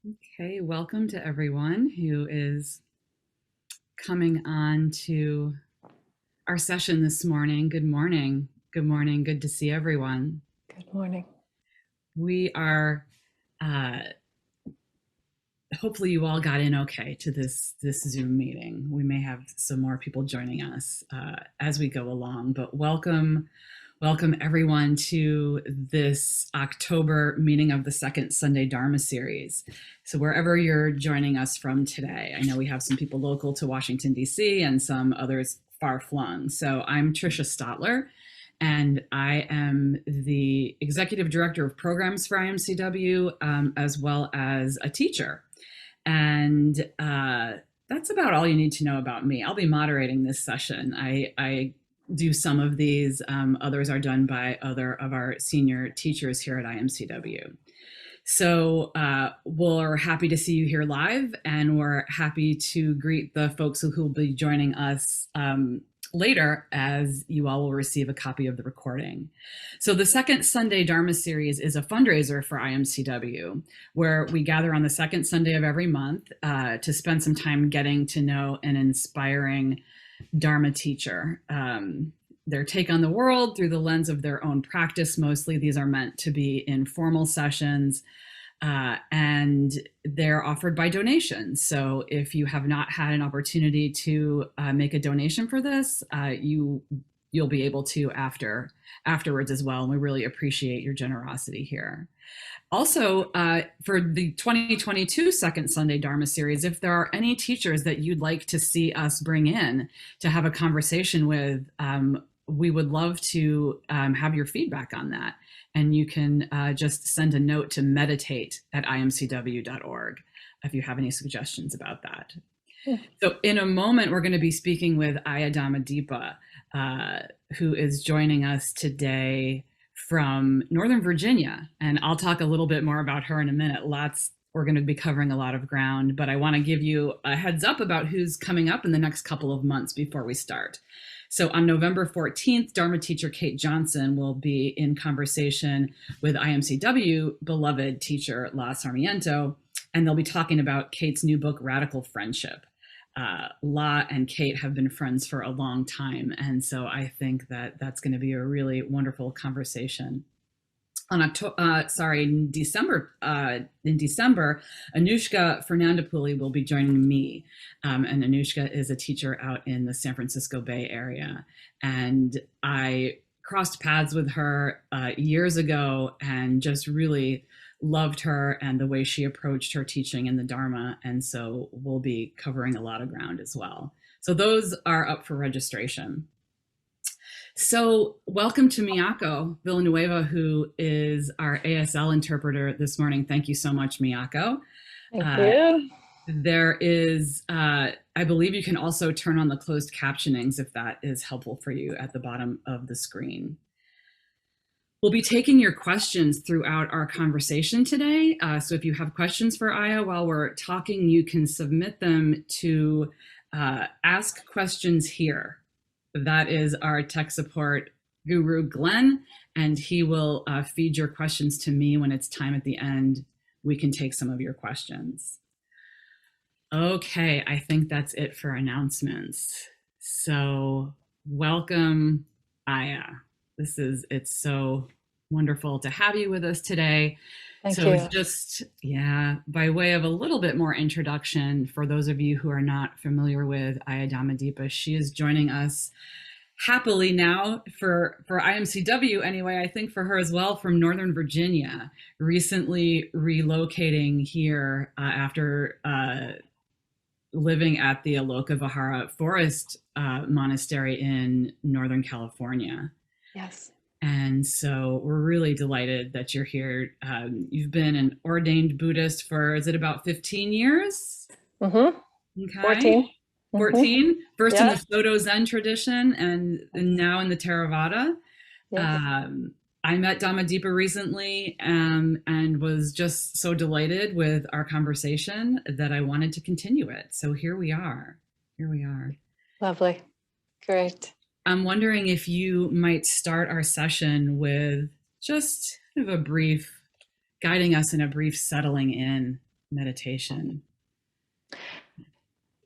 Okay, welcome to everyone who is coming on to our session this morning. Good morning. Good morning. Good to see everyone. Good morning. We are uh, hopefully you all got in okay to this Zoom meeting. We may have some more people joining us as we go along, but welcome everyone to this October meeting of the second Sunday Dharma series. So wherever you're joining us from today, I know we have some people local to Washington, D.C. and some others far flung. So I'm Trisha Stotler, and I am the Executive Director of Programs for IMCW, as well as a teacher. And that's about all you need to know about me. I'll be moderating this session. I do some of these, others are done by other of our senior teachers here at IMCW. So we're happy to see you here live, and we're happy to greet the folks who will be joining us later, as you all will receive a copy of the recording. So the second Sunday Dharma series is a fundraiser for IMCW, where we gather on the second Sunday of every month to spend some time getting to know an inspiring Dharma teacher. Their take on the world through the lens of their own practice. Mostly these are meant to be informal sessions, and they're offered by donation. So if you have not had an opportunity to make a donation for this, you'll be able to afterwards as well. And we really appreciate your generosity here. Also, for the 2022 Second Sunday Dharma series, if there are any teachers that you'd like to see us bring in to have a conversation with, we would love to have your feedback on that. And you can just send a note to meditate@imcw.org if you have any suggestions about that. So in a moment, we're going to be speaking with Ayya Dhammadipa, who is joining us today from Northern Virginia. And I'll talk a little bit more about her in a minute. We're going to be covering a lot of ground, but I want to give you a heads up about who's coming up in the next couple of months before we start. So on November 14th, Dharma teacher Kate Johnson will be in conversation with IMCW beloved teacher La Sarmiento, and they'll be talking about Kate's new book, Radical Friendship. La and Kate have been friends for a long time, and so I think that that's going to be a really wonderful conversation. In December, Anushka Fernandopouli will be joining me. And Anushka is a teacher out in the San Francisco Bay Area. And I crossed paths with her years ago and just really loved her and the way she approached her teaching in the Dharma. And so we'll be covering a lot of ground as well. So those are up for registration. So welcome to Miyako Villanueva, who is our ASL interpreter this morning. Thank you so much, Miyako. Thank you. There is, I believe you can also turn on the closed captionings if that is helpful for you at the bottom of the screen. We'll be taking your questions throughout our conversation today. So if you have questions for Ayya while we're talking, you can submit them to Ask Questions Here. That is our tech support guru, Glenn, and he will feed your questions to me when it's time at the end. We can take some of your questions. Okay, I think that's it for announcements. So welcome, Ayya. It's so wonderful to have you with us today. Thank So you. just, by way of a little bit more introduction, for those of you who are not familiar with Ayya Dhammadipa, she is joining us happily now for IMCW anyway, I think for her as well, from Northern Virginia, recently relocating here after living at the Aloka Vihara Forest Monastery in Northern California. Yes. And so we're really delighted that you're here. You've been an ordained Buddhist for, is it about 15 years? Mm-hmm. Okay. 14. 14, first in Yeah. the Soto Zen tradition and now in the Theravada. Yes. I met Dhammadipa recently and was just so delighted with our conversation that I wanted to continue it. So here we are. Lovely. Great. I'm wondering if you might start our session with just kind of guiding us in a brief settling in meditation.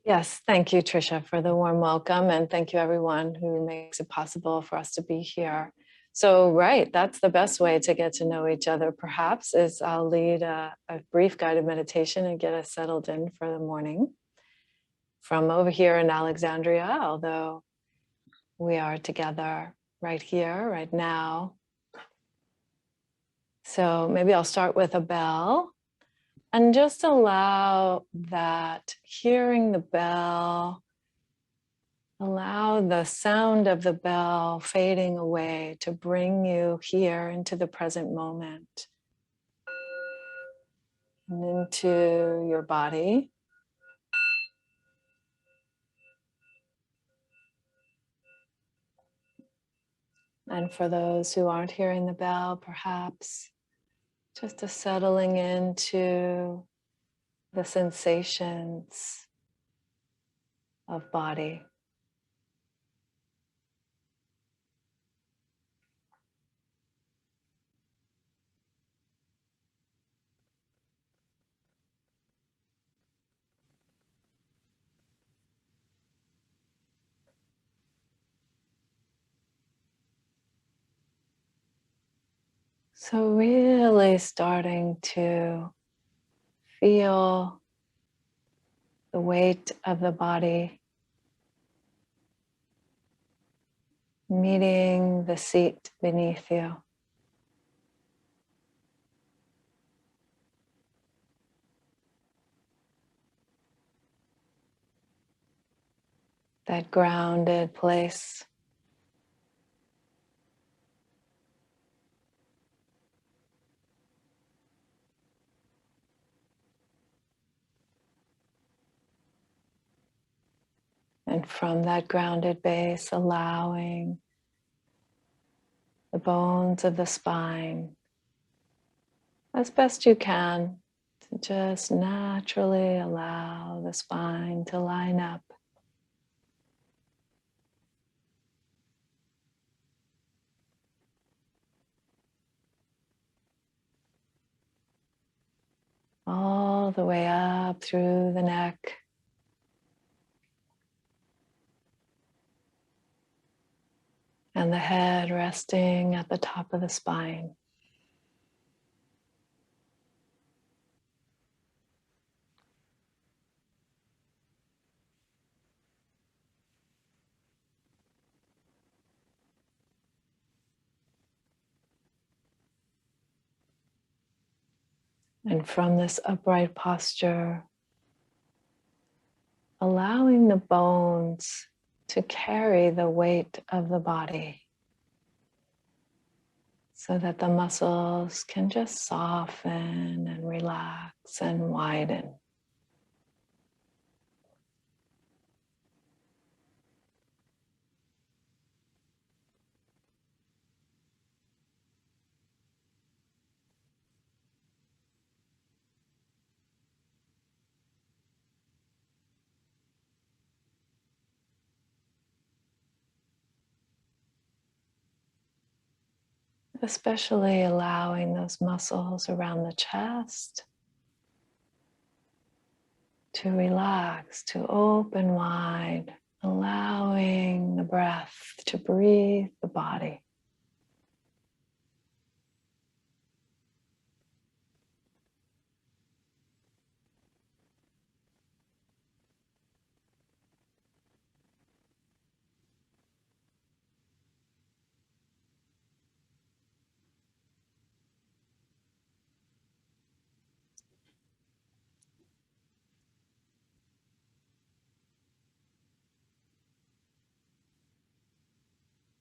Yes, thank you, Trisha, for the warm welcome. And thank you, everyone who makes it possible for us to be here. So, right, that's the best way to get to know each other, perhaps, is I'll lead a brief guided meditation and get us settled in for the morning. From over here in Alexandria, although we are together right here, right now. So maybe I'll start with a bell and just allow that hearing the bell, allow the sound of the bell fading away to bring you here into the present moment and into your body. And for those who aren't hearing the bell, perhaps just a settling into the sensations of body. So really starting to feel the weight of the body meeting the seat beneath you. That grounded place. And from that grounded base, allowing the bones of the spine, as best you can, to just naturally allow the spine to line up. All the way up through the neck. And the head resting at the top of the spine. And from this upright posture, allowing the bones to carry the weight of the body so that the muscles can just soften and relax and widen. Especially allowing those muscles around the chest to relax, to open wide, allowing the breath to breathe the body.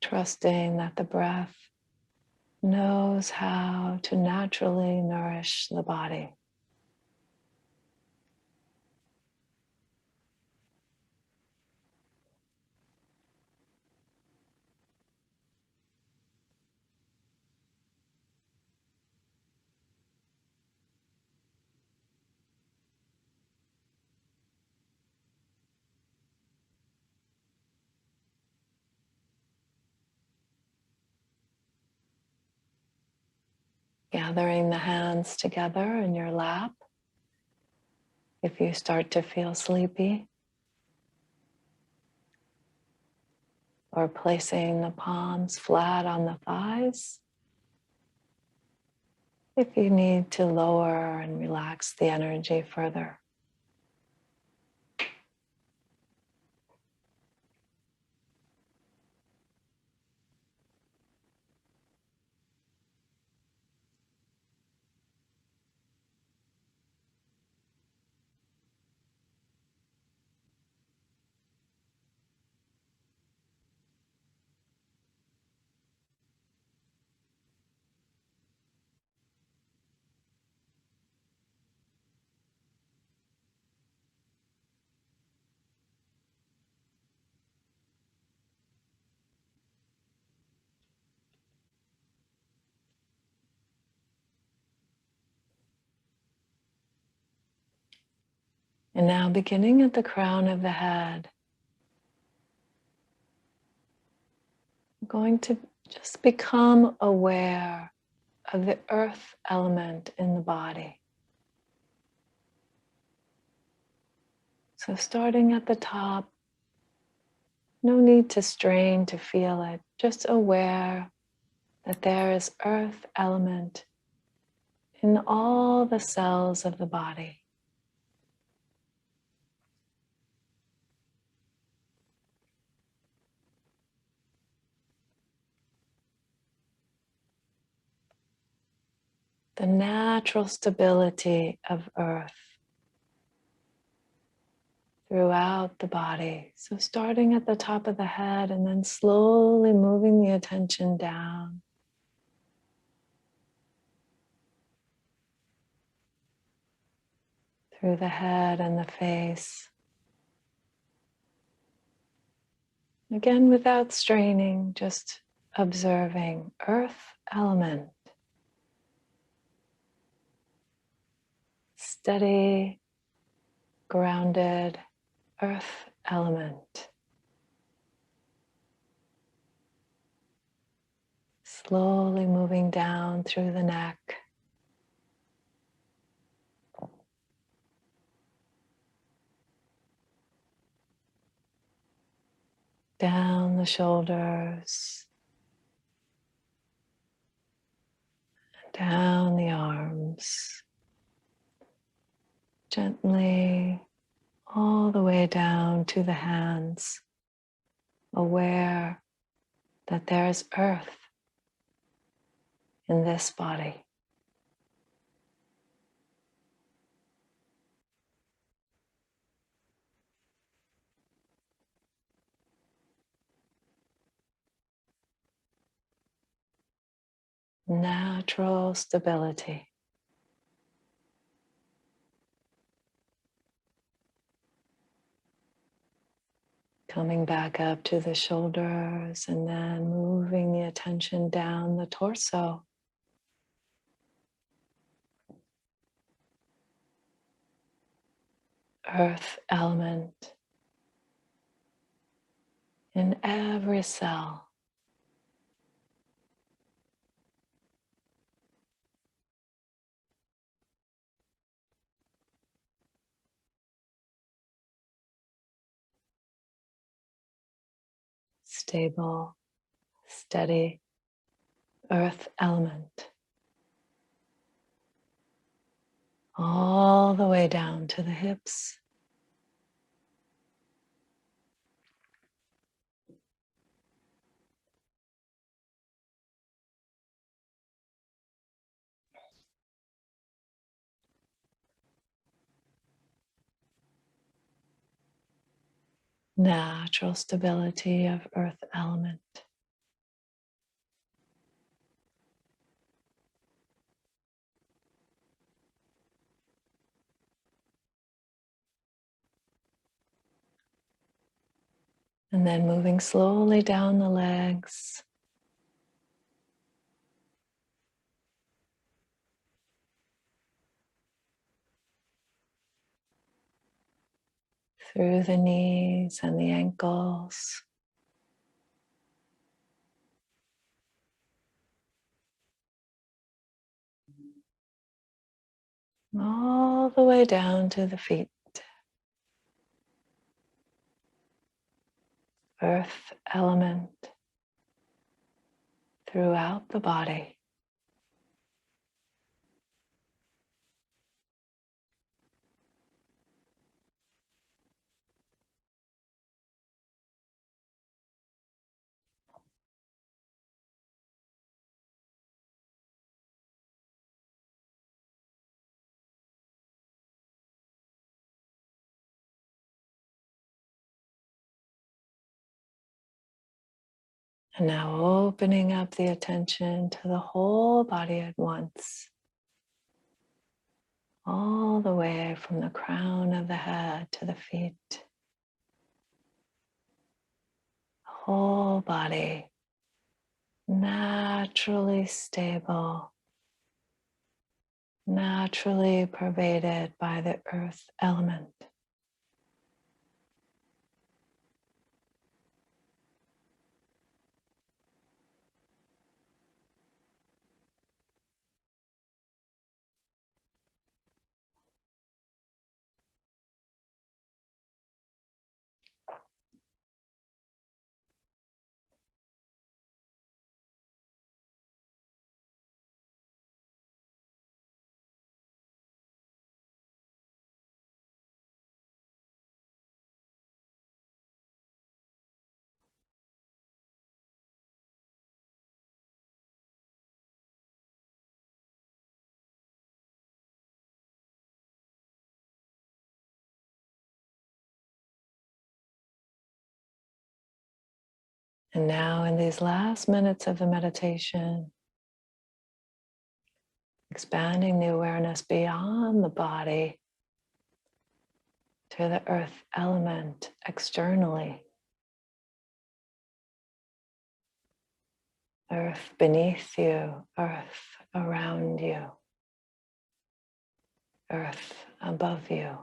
Trusting that the breath knows how to naturally nourish the body. Gathering the hands together in your lap. If you start to feel sleepy, or placing the palms flat on the thighs, if you need to lower and relax the energy further. And now, beginning at the crown of the head, I'm going to just become aware of the earth element in the body. So starting at the top, no need to strain to feel it, just aware that there is earth element in all the cells of the body. The natural stability of earth throughout the body. So starting at the top of the head and then slowly moving the attention down. Through the head and the face. Again, without straining, just observing earth element. Steady, grounded earth element. Slowly moving down through the neck. Down the shoulders. Down the arms. Gently all the way down to the hands. Aware that there is earth in this body. Natural stability. Coming back up to the shoulders and then moving the attention down the torso. Earth element in every cell. Stable, steady earth element. All the way down to the hips. Natural stability of earth element. And then moving slowly down the legs. Through the knees and the ankles. All the way down to the feet. earth element throughout the body. And now opening up the attention to the whole body at once, all the way from the crown of the head to the feet. The whole body naturally stable, naturally pervaded by the earth element. And now, in these last minutes of the meditation, expanding the awareness beyond the body to the earth element externally. Earth beneath you, earth around you, earth above you.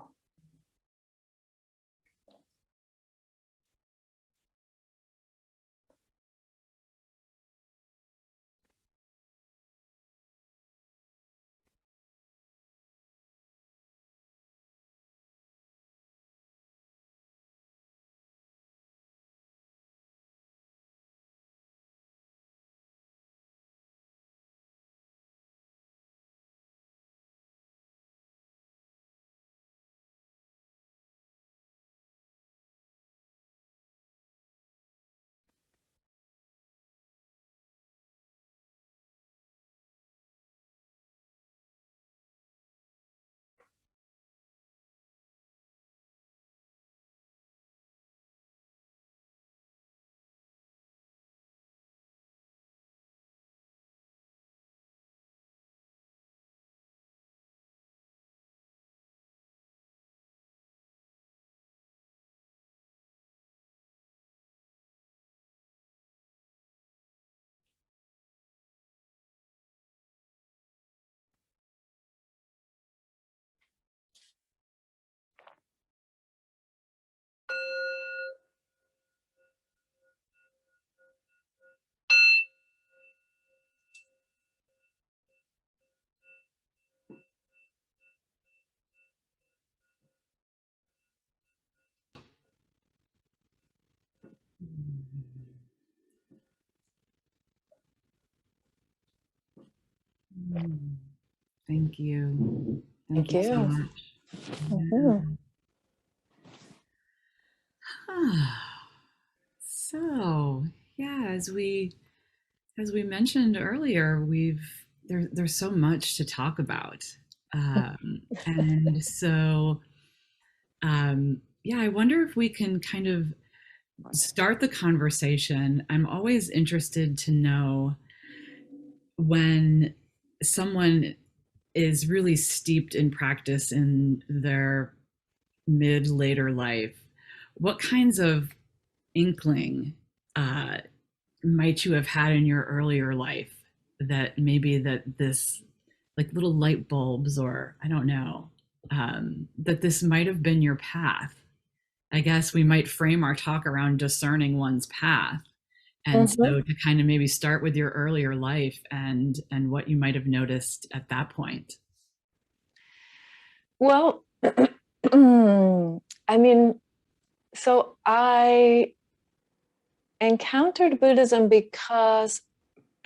Thank you. Thank Thank you so you. much. Mhm. So, yeah, as we mentioned earlier, there's so much to talk about, and so yeah, I wonder if we can kind of start the conversation. I'm always interested to know when someone is really steeped in practice in their mid later life, what kinds of inkling uh, might you have had in your earlier life that maybe that this, like little light bulbs, or I don't know, that this might have been your path? I guess we might frame our talk around discerning one's path. And Mhm. so to kind of maybe start with your earlier life and what you might have noticed at that point. Well, I mean, so I encountered Buddhism because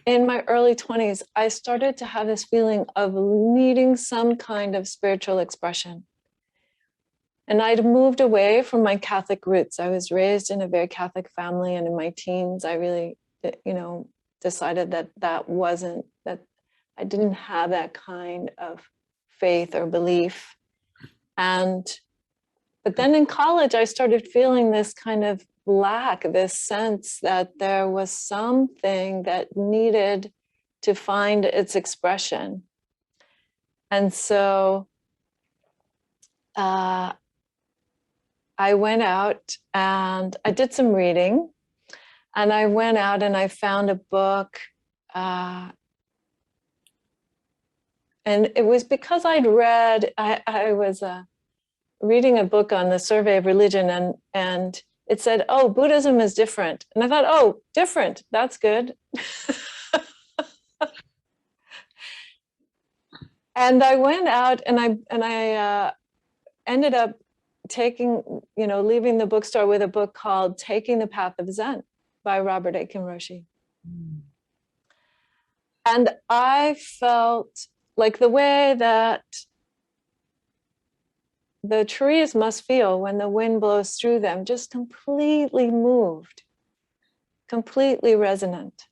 in my early 20s, I started to have this feeling of needing some kind of spiritual expression. And I'd moved away from my Catholic roots. I was raised in a very Catholic family, and in my teens, I really, decided that I didn't have that kind of faith or belief. But then in college, I started feeling this kind of lack, this sense that there was something that needed to find its expression. And so I went out and I did some reading, and I went out and I found a book. And it was because I'd read, I was reading a book on the survey of religion, and it said, oh, Buddhism is different. And I thought, oh, different, that's good. And I went out and I ended up leaving the bookstore with a book called Taking the Path of Zen by Robert Aitken Roshi. And I felt like the way that the trees must feel when the wind blows through them, just completely moved, completely resonant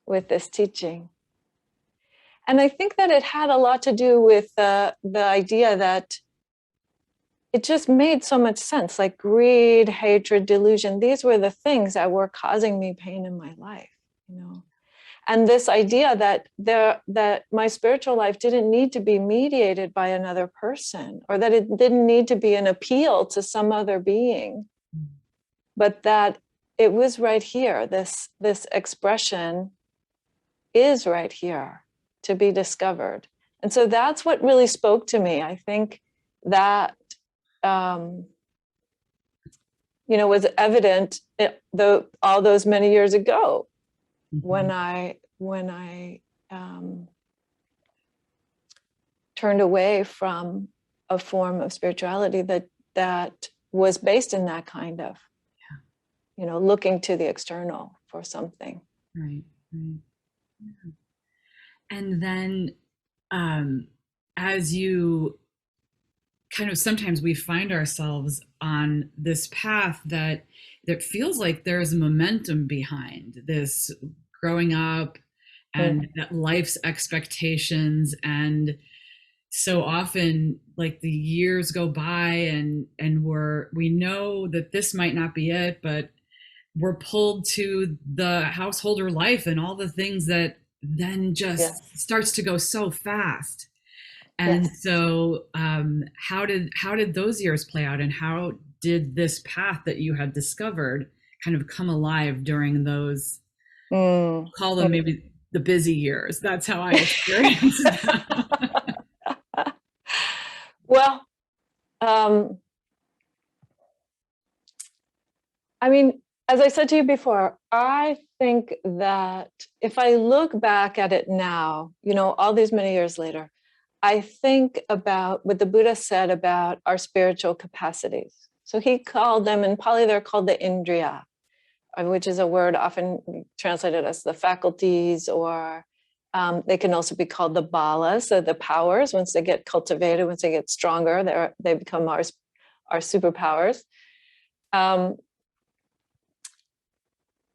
with this teaching. And I think that it had a lot to do with the idea that it just made so much sense, like greed, hatred, delusion. These were the things that were causing me pain in my life, And this idea that my spiritual life didn't need to be mediated by another person, or that it didn't need to be an appeal to some other being, but that it was right here. This expression is right here to be discovered. And so that's what really spoke to me. I think that was evident all those many years ago, when I turned away from a form of spirituality that was based in that kind of, looking to the external for something. Right. Yeah. And then as you sometimes we find ourselves on this path that feels like there's momentum behind this growing up and that life's expectations. And so often, like, the years go by and we know that this might not be it, but we're pulled to the householder life and all the things that then just starts to go so fast. And so how did those years play out, and how did this path that you had discovered kind of come alive during those, call them maybe the busy years? That's how I experienced them. Well, as I said to you before, I think that if I look back at it now, all these many years later, I think about what the Buddha said about our spiritual capacities. So he called them, in Pali, they're called the indriya, which is a word often translated as the faculties, or they can also be called the balas, so the powers. Once they get cultivated, once they get stronger, they become our superpowers.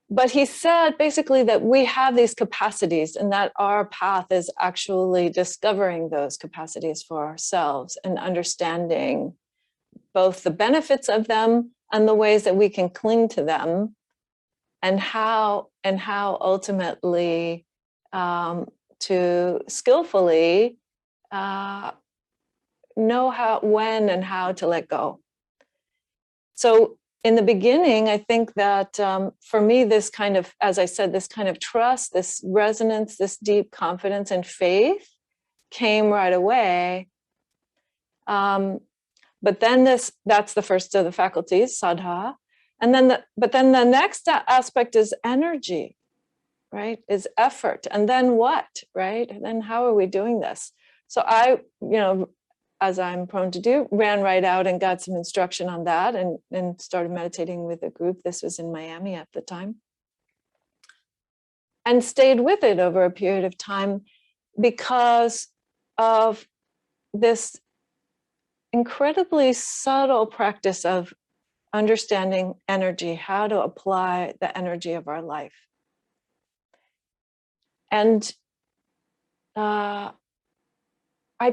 But he said basically that we have these capacities, and that our path is actually discovering those capacities for ourselves and understanding both the benefits of them and the ways that we can cling to them, and how ultimately to skillfully know when and how to let go. So in the beginning, I think that for me, this kind of, as I said, this kind of trust, this resonance, this deep confidence and faith came right away. But then that's the first of the faculties, saddha. And then the next aspect is energy, right? Is effort. And then what, right? And then how are we doing this? So I, as I'm prone to do, ran right out and got some instruction on that, and started meditating with a group. This was in Miami at the time. and stayed with it over a period of time because of this incredibly subtle practice of understanding energy, how to apply the energy of our life. And I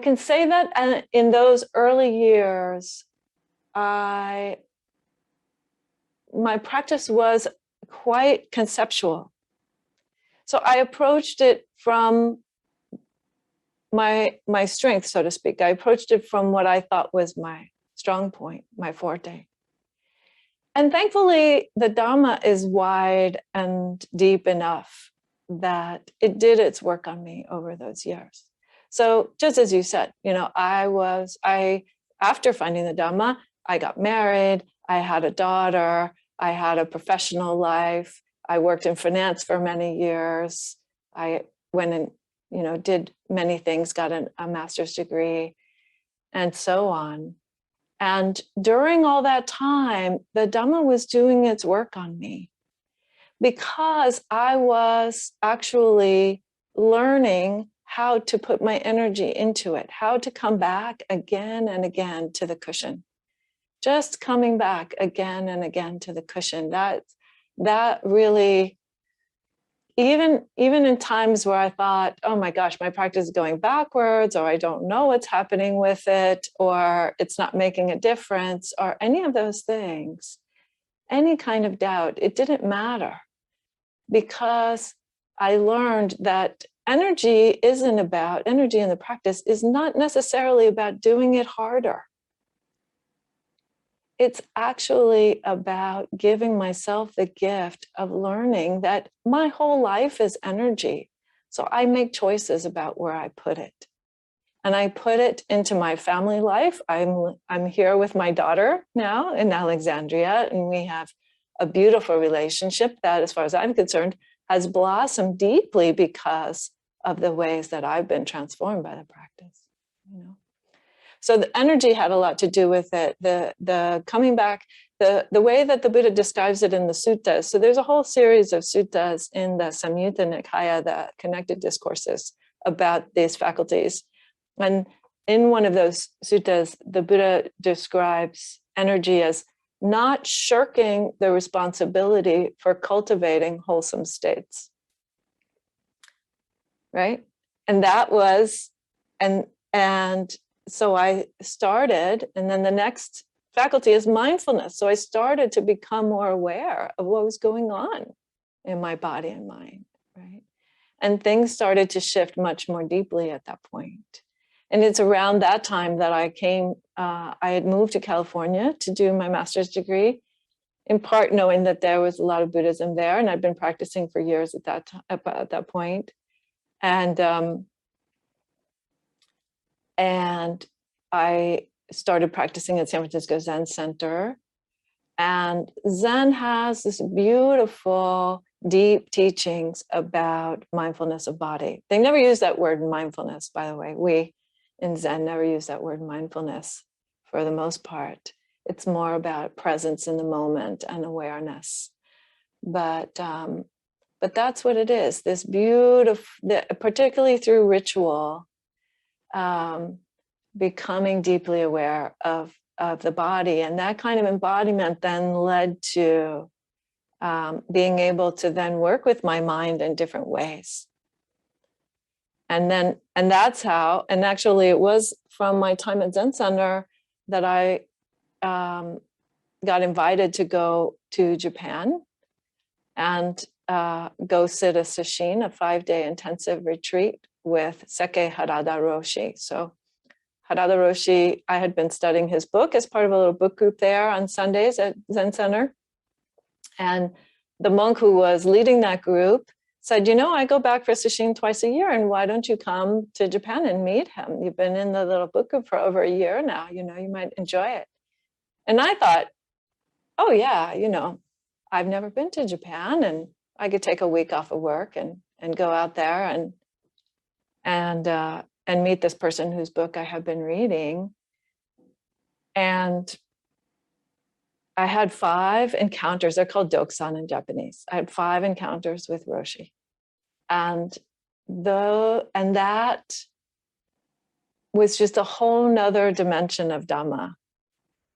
can say that in those early years, my practice was quite conceptual. So I approached it from my strength, so to speak. I approached it from what I thought was my strong point, my forte. And thankfully, the Dharma is wide and deep enough that it did its work on me over those years. So just as you said, after finding the Dhamma, I got married, I had a daughter, I had a professional life, I worked in finance for many years, I went and, did many things, got a master's degree, and so on. And during all that time, the Dhamma was doing its work on me because I was actually learning how to put my energy into it, how to come back again and again to the cushion. Just coming back again and again to the cushion. That really, even in times where I thought, oh my gosh, my practice is going backwards, or I don't know what's happening with it, or it's not making a difference, or any of those things, any kind of doubt, it didn't matter, because I learned that energy in the practice is not necessarily about doing it harder. It's actually about giving myself the gift of learning that my whole life is energy. So I make choices about where I put it. And I put it into my family life. I'm here with my daughter now in Alexandria, and we have a beautiful relationship that, as far as I'm concerned, has blossomed deeply because of the ways that I've been transformed by the practice. So the energy had a lot to do with it. The coming back, the way that the Buddha describes it in the suttas. So there's a whole series of suttas in the Samyutta Nikaya, the connected discourses about these faculties. And in one of those suttas, the Buddha describes energy as not shirking the responsibility for cultivating wholesome states. Right? And that was, and so I started, and then the next faculty is mindfulness. So I started to become more aware of what was going on in my body and mind, right? And things started to shift much more deeply at that point. And it's around that time that I had moved to California to do my master's degree, in part knowing that there was a lot of Buddhism there, and I'd been practicing for years at that point. And I started practicing at San Francisco Zen Center. And Zen has this beautiful, deep teachings about mindfulness of body. They never use that word mindfulness, by the way. We in Zen never use that word mindfulness for the most part. It's more about presence in the moment and awareness. But that's what it is, this beautiful, particularly through ritual, becoming deeply aware of the body. And that kind of embodiment then led to being able to then work with my mind in different ways. And that's how, and actually it was from my time at Zen Center that I got invited to go to Japan and go sit a sesshin, a 5-day intensive retreat with Seke Harada Roshi. So Harada Roshi, I had been studying his book as part of a little book group there on Sundays at Zen Center. And the monk who was leading that group said, I go back for sesshin twice a year, and why don't you come to Japan and meet him? You've been in the little book group for over a year now, you might enjoy it. And I thought, oh yeah, I've never been to Japan, and I could take a week off of work and go out there and meet this person whose book I have been reading. And I had 5 encounters. They're called Doksan in Japanese. I had 5 encounters with Roshi. And that was just a whole nother dimension of Dhamma,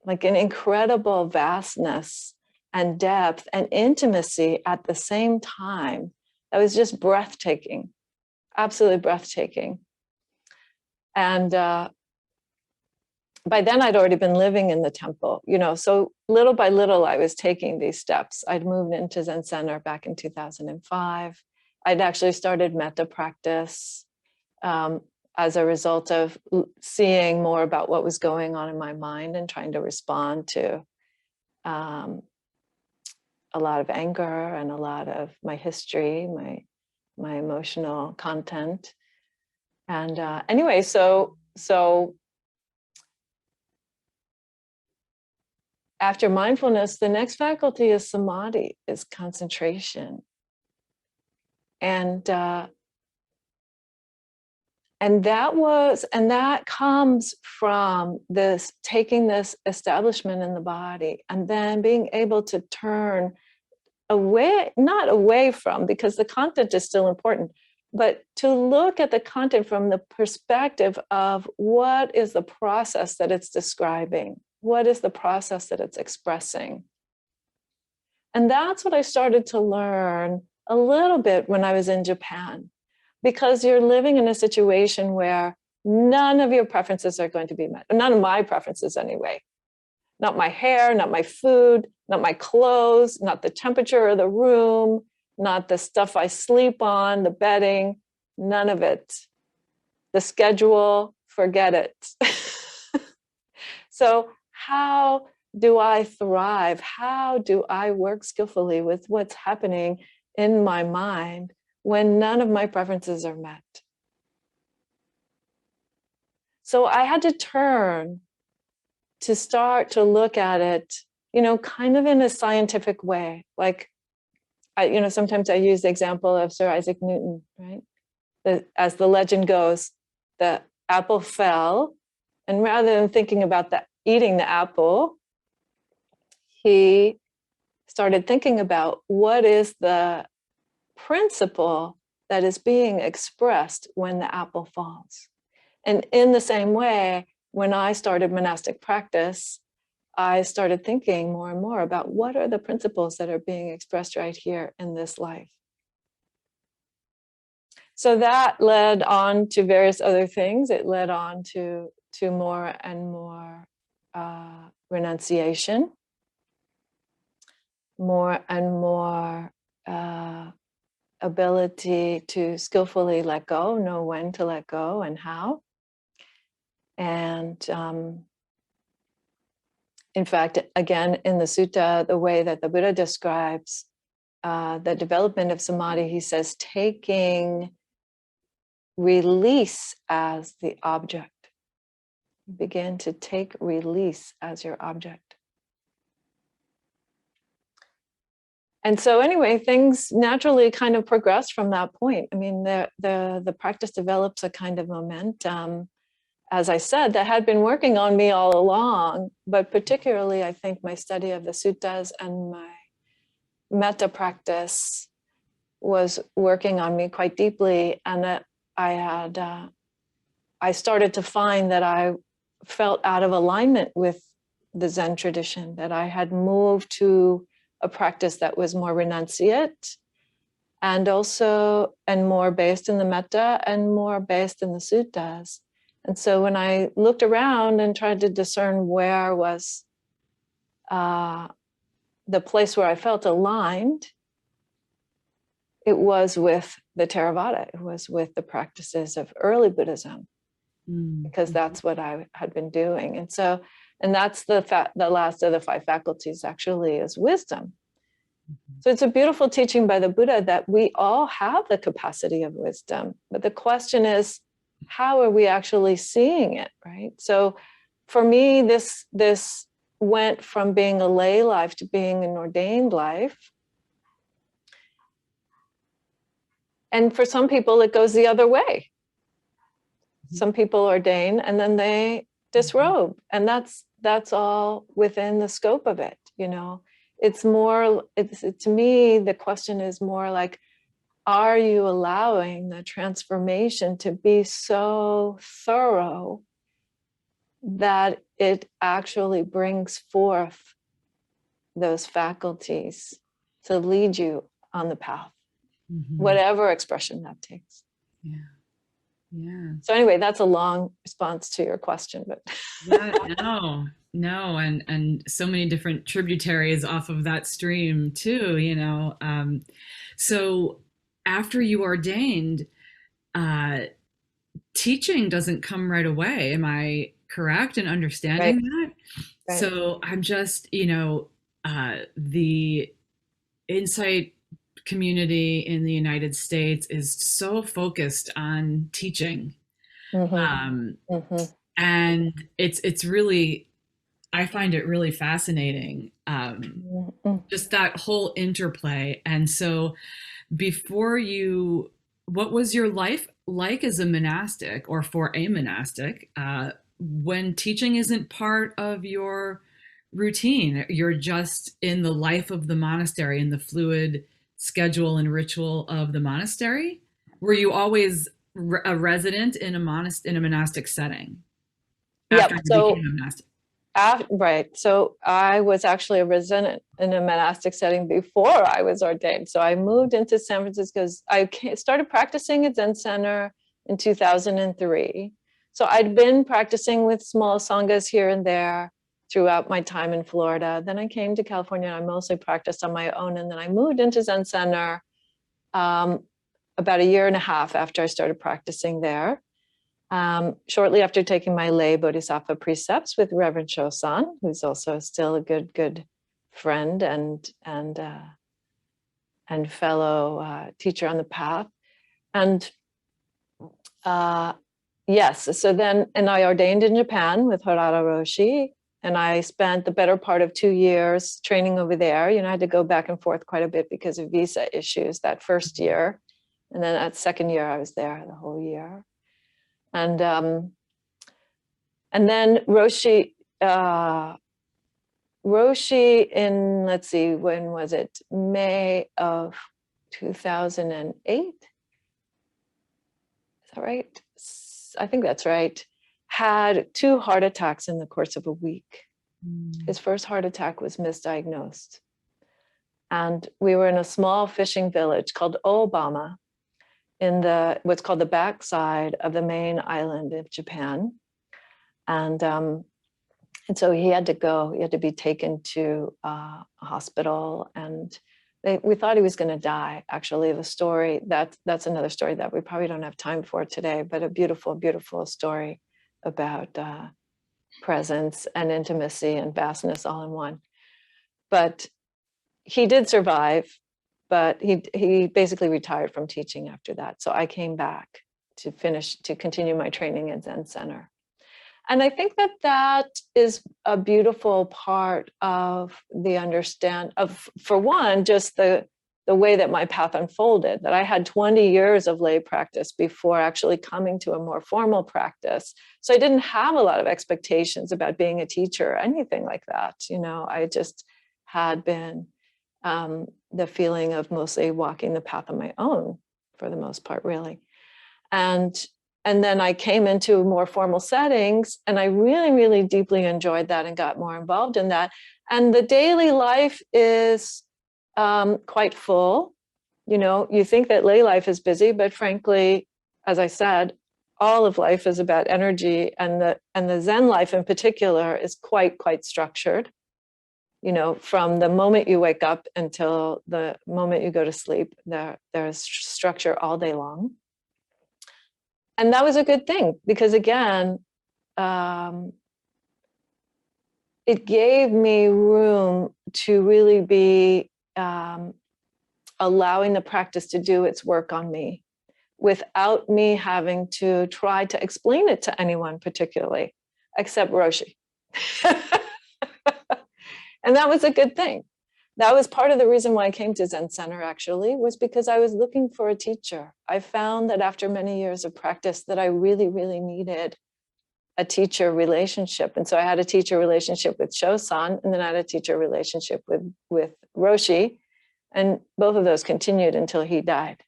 like an incredible vastness and depth and intimacy at the same time. That was just breathtaking, absolutely breathtaking. And by then I'd already been living in the temple, so little by little I was taking these steps. I'd moved into Zen Center back in 2005. I'd actually started metta practice as a result of seeing more about what was going on in my mind and trying to respond to a lot of anger and a lot of my history, my emotional content. And anyway, so after mindfulness, the next faculty is Samadhi, is concentration. And that comes from this, taking this establishment in the body and then being able to turn away, not away from, because the content is still important, but to look at the content from the perspective of what is the process that it's describing? What is the process that it's expressing? And that's what I started to learn a little bit when I was in Japan, because you're living in a situation where none of your preferences are going to be met. None of my preferences anyway. Not my hair, not my food, not my clothes, not the temperature of the room, not the stuff I sleep on, the bedding, none of it. The schedule, forget it. So how do I thrive? How do I work skillfully with what's happening in my mind when none of my preferences are met? So I had to turn to start to look at it, kind of in a scientific way. Like, sometimes I use the example of Sir Isaac Newton, right? As the legend goes, the apple fell, and rather than thinking about eating the apple, he started thinking about what is the principle that is being expressed when the apple falls. And in the same way, when I started monastic practice, I started thinking more and more about what are the principles that are being expressed right here in this life. So that led on to various other things. It led on to more and more renunciation, more and more ability to skillfully let go, know when to let go and how. And in fact, again, in the sutta, the way that the Buddha describes the development of samadhi, he says, taking release as the object. You begin to take release as your object. And so anyway, things naturally kind of progress from that point. I mean, the practice develops a kind of momentum, as I said, that had been working on me all along, but particularly I think my study of the suttas and my metta practice was working on me quite deeply. And I started to find that I felt out of alignment with the Zen tradition, that I had moved to a practice that was more renunciate and more based in the metta and more based in the suttas. And so when I looked around and tried to discern where was the place where I felt aligned, it was with the Theravada. It was with the practices of early Buddhism, because that's what I had been doing. And so, and that's the last of the 5 faculties actually is wisdom. So it's a beautiful teaching by the Buddha that we all have the capacity of wisdom. But the question is, how are we actually seeing it, right? So for me, this went from being a lay life to being an ordained life. And for some people, it goes the other way. Some people ordain and then they disrobe. And that's all within the scope of it, It's more, to me, the question is more like, are you allowing the transformation to be so thorough that it actually brings forth those faculties to lead you on the path, whatever expression that takes? Yeah. Yeah. So anyway, that's a long response to your question, but Yeah, no, and so many different tributaries off of that stream too, you know. So after you ordained, uh, teaching doesn't come right away. Am I correct in understanding right, that? right. So I'm just, you know, the insight community in the United States is so focused on teaching. And it's really, I find it really fascinating, just that whole interplay. And so before you, what was your life like as a monastic or for a monastic, when teaching isn't part of your routine? You're just in the life of the monastery, in the fluid schedule and ritual of the monastery. Were you always a resident in a monastic setting after Yep. you So became a monastic? right. So I was actually a resident in a monastic setting before I was ordained. So I moved into San Francisco because I started practicing at Zen Center in 2003. So I'd been practicing with small sanghas here and there throughout my time in Florida. Then I came to California and I mostly practiced on my own. And then I moved into Zen Center about a year and a half after I started practicing there. Shortly after taking my lay Bodhisattva precepts with Reverend Chosan, who's also still a good friend and fellow teacher on the path. And yes, so then, and I ordained in Japan with Harada Roshi, and I spent the better part of 2 years training over there. You know, I had to go back and forth quite a bit because of visa issues that first year. And then that second year, I was there the whole year. And then Roshi in, let's see, when was it? May of 2008. Is that right? I think that's right. Had 2 heart attacks in the course of a week. His first heart attack was misdiagnosed. And we were in a small fishing village called Obama in what's called the backside of the main island of Japan. And so he had to be taken to a hospital, and we thought he was going to die. Actually, the story, that's another story that we probably don't have time for today, but a beautiful, beautiful story about presence and intimacy and vastness all in one. But he did survive, but he basically retired from teaching after that. So I came back to continue my training at Zen Center. And I think that is a beautiful part of for one, just the way that my path unfolded, that I had 20 years of lay practice before actually coming to a more formal practice. So I didn't have a lot of expectations about being a teacher or anything like that. You know, I just had been the feeling of mostly walking the path on my own for the most part, really. And then I came into more formal settings, and I really, really deeply enjoyed that and got more involved in that. And the daily life is quite full. You know, you think that lay life is busy, but frankly, as I said, all of life is about energy, and the Zen life in particular is quite structured. You know, from the moment you wake up until the moment you go to sleep, there's structure all day long. And that was a good thing, because again, it gave me room to really be allowing the practice to do its work on me without me having to try to explain it to anyone particularly, except Roshi. And that was a good thing. That was part of the reason why I came to Zen Center, actually, was because I was looking for a teacher. I found that after many years of practice that I really, really needed a teacher relationship. And so I had a teacher relationship with Chosan, and then I had a teacher relationship with Roshi. And both of those continued until he died.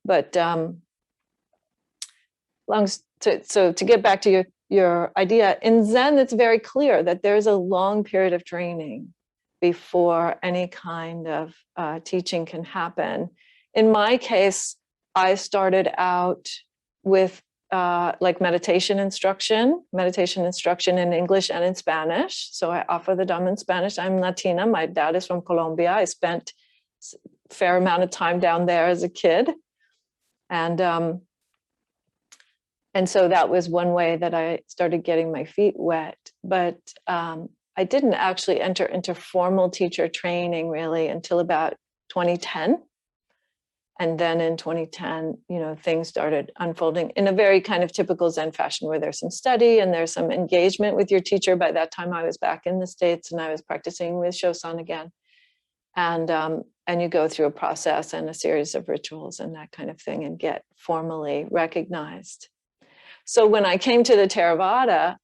But so to get back to your idea, in Zen, it's very clear that there's a long period of training before any kind of teaching can happen. In my case, I started out with like meditation instruction in English and in Spanish. So I offer the Dhamma in Spanish. I'm Latina. My dad is from Colombia. I spent a fair amount of time down there as a kid. And so that was one way that I started getting my feet wet. But I didn't actually enter into formal teacher training really until about 2010. And then in 2010, things started unfolding in a very kind of typical Zen fashion where there's some study and there's some engagement with your teacher. By that time, I was back in the States and I was practicing with Shosan again. And you go through a process and a series of rituals and that kind of thing and get formally recognized. So when I came to the Theravada,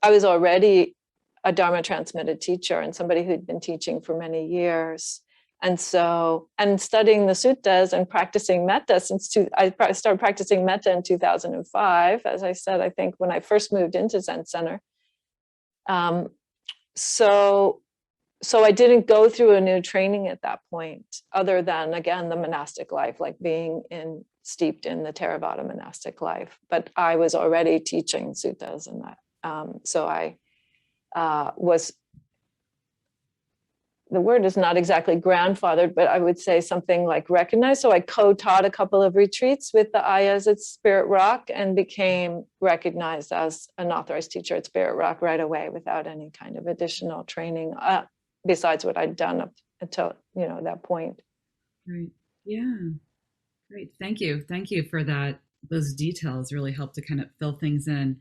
I was already a Dharma transmitted teacher and somebody who'd been teaching for many years. And studying the suttas and practicing metta I started practicing metta in 2005. As I said, I think when I first moved into Zen Center. So I didn't go through a new training at that point, other than, again, the monastic life, like being steeped in the Theravada monastic life. But I was already teaching suttas and that. So I was, the word is not exactly grandfathered, but I would say something like recognized. So I co-taught a couple of retreats with the Ayyas at Spirit Rock and became recognized as an authorized teacher at Spirit Rock right away without any kind of additional training besides what I'd done up until, that point. Right. Yeah. Great. Thank you. Thank you for that. Those details really help to kind of fill things in.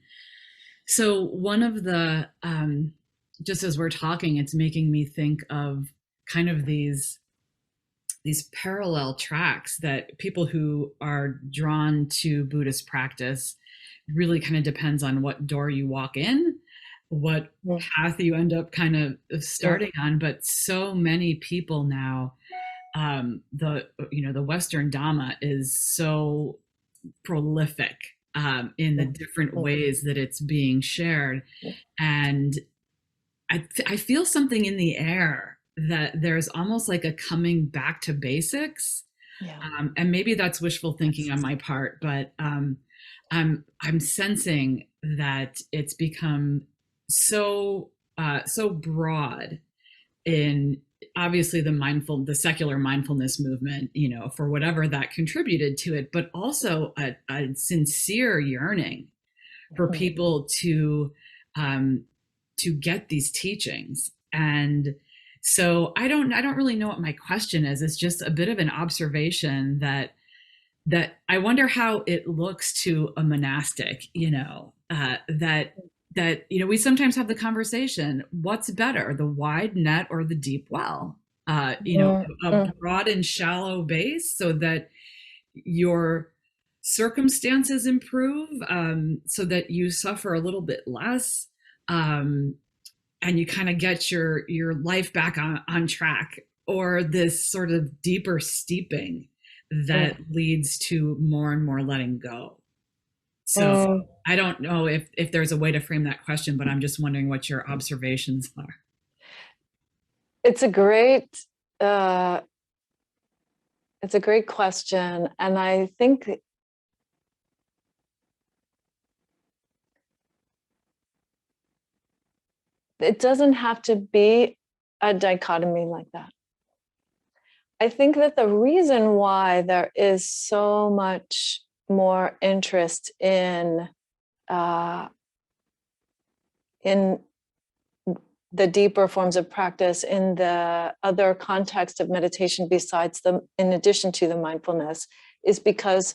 So one of the, just as we're talking, it's making me think of kind of these parallel tracks that people who are drawn to Buddhist practice really kind of depends on what door you walk in, what path you end up kind of starting on. But so many people now, the Western Dhamma is so prolific in the different ways that it's being shared. And I feel something in the air that there's almost like a coming back to basics. Yeah. And maybe that's wishful thinking on my part, but I'm sensing that it's become so broad in obviously the secular mindfulness movement, for whatever that contributed to it, but also a sincere yearning for people to get these teachings. And so I don't really know what my question is. It's just a bit of an observation that I wonder how it looks to a monastic, that we sometimes have the conversation, what's better, the wide net or the deep well? A broad and shallow base so that your circumstances improve, so that you suffer a little bit less, and you kind of get your life back on track, or this sort of deeper steeping that leads to more and more letting go. So I don't know if there's a way to frame that question, but I'm just wondering what your observations are. It's a great question. And I think it doesn't have to be a dichotomy like that. I think that the reason why there is so much more interest in the deeper forms of practice, in the other context of meditation besides in addition to the mindfulness, is because,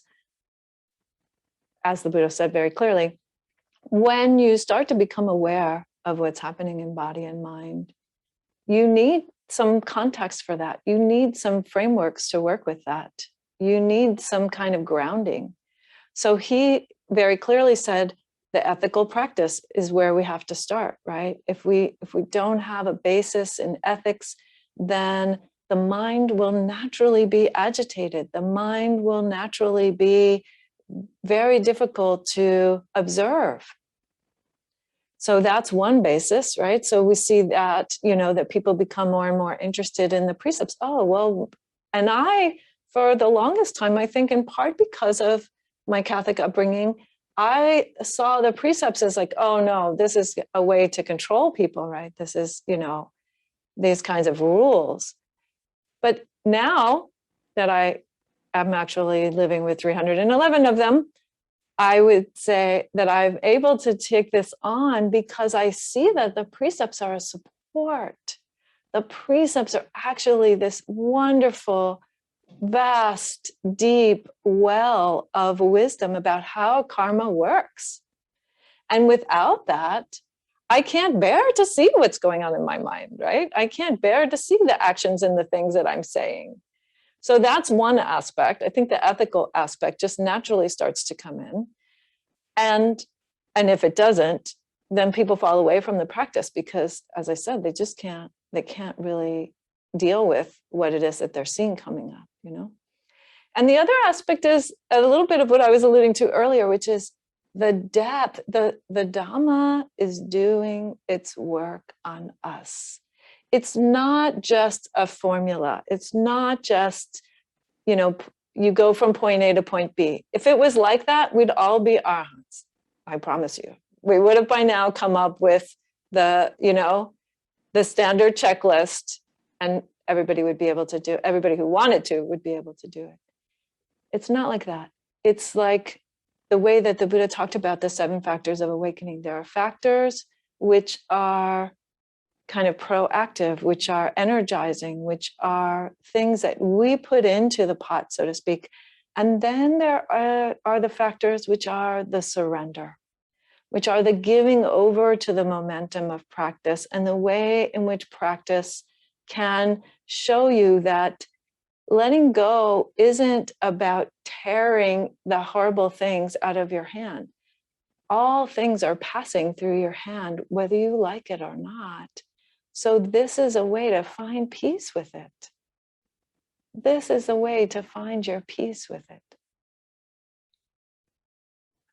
as the Buddha said very clearly, when you start to become aware of what's happening in body and mind, you need some context for that. You need some frameworks to work with that. You need some kind of grounding. So he very clearly said the ethical practice is where we have to start, right? If we don't have a basis in ethics, then the mind will naturally be agitated. The mind will naturally be very difficult to observe. So that's one basis, right? So we see that, that people become more and more interested in the precepts. Oh, well, and I, for the longest time, I think in part because of my Catholic upbringing, I saw the precepts as like, oh no, this is a way to control people, right? This is, these kinds of rules. But now that I am actually living with 311 of them, I would say that I'm able to take this on because I see that the precepts are a support. The precepts are actually this wonderful, vast, deep well of wisdom about how karma works. And without that, I can't bear to see what's going on in my mind, right? I can't bear to see the actions and the things that I'm saying. So that's one aspect. I think the ethical aspect just naturally starts to come in. And if it doesn't, then people fall away from the practice because, as I said, they can't really deal with what it is that they're seeing coming up, And the other aspect is a little bit of what I was alluding to earlier, which is the depth. The Dhamma is doing its work on us. It's not just a formula. It's not just, you go from point A to point B. If it was like that, we'd all be arhats. I promise you. We would have by now come up with the standard checklist, and everybody who wanted to would be able to do it. It's not like that. It's like the way that the Buddha talked about the 7 factors of awakening. There are factors which are kind of proactive, which are energizing, which are things that we put into the pot, so to speak. And then there are the factors which are the surrender, which are the giving over to the momentum of practice and the way in which practice can show you that letting go isn't about tearing the horrible things out of your hand. All things are passing through your hand, whether you like it or not. So this is a way to find peace with it. This is a way to find your peace with it.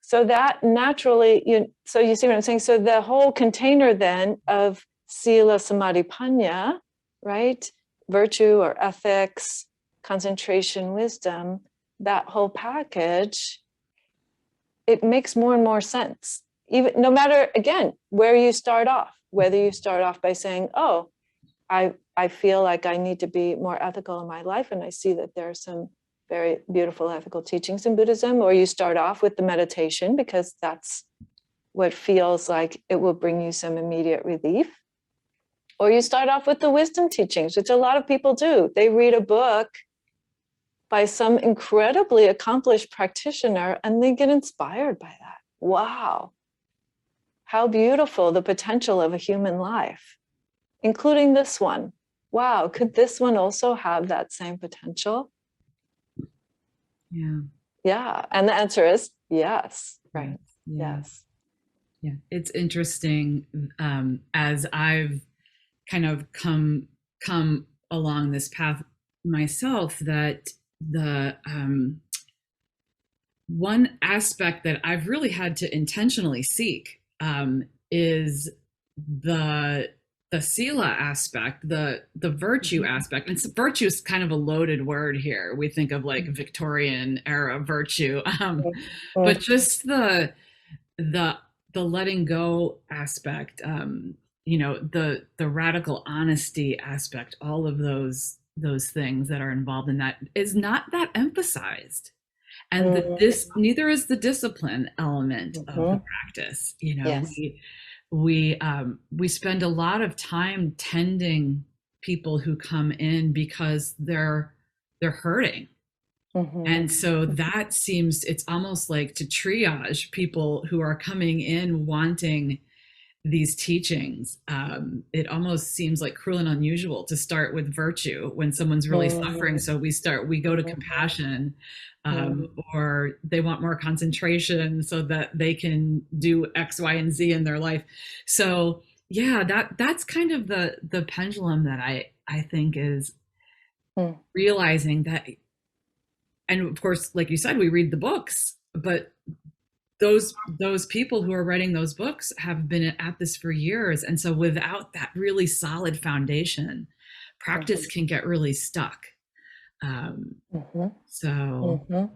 So that naturally, so you see what I'm saying? So the whole container then of sila, samadhi, panya, right? Virtue or ethics, concentration, wisdom, that whole package, it makes more and more sense. Even no matter, again, where you start off, whether you start off by saying, oh, I feel like I need to be more ethical in my life, and I see that there are some very beautiful ethical teachings in Buddhism, or you start off with the meditation because that's what feels like it will bring you some immediate relief. Or you start off with the wisdom teachings, which a lot of people do. They read a book by some incredibly accomplished practitioner and they get inspired by that. Wow. How beautiful the potential of a human life, including this one. Wow, could this one also have that same potential? Yeah. Yeah. And the answer is yes. Right. Yeah. Yes. Yeah. It's interesting as I've kind of come along this path myself, that the one aspect that I've really had to intentionally seek is the sila aspect, the virtue aspect. And virtue is kind of a loaded word here. We think of like Victorian era virtue, but just the letting go aspect, the radical honesty aspect, all of those things that are involved in that is not that emphasized. And neither is the discipline element of the practice. Yes. We spend a lot of time tending people who come in because they're hurting. And so that seems, it's almost like to triage people who are coming in wanting these teachings. It almost seems like cruel and unusual to start with virtue when someone's really suffering. So we go to compassion, or they want more concentration so that they can do X, Y, and Z in their life. So yeah, that's kind of the pendulum that I think is Mm. realizing that, and of course, like you said, we read the books, but those people who are writing those books have been at this for years. And so without that really solid foundation, practice can get really stuck. Mm-hmm. So Mm-hmm.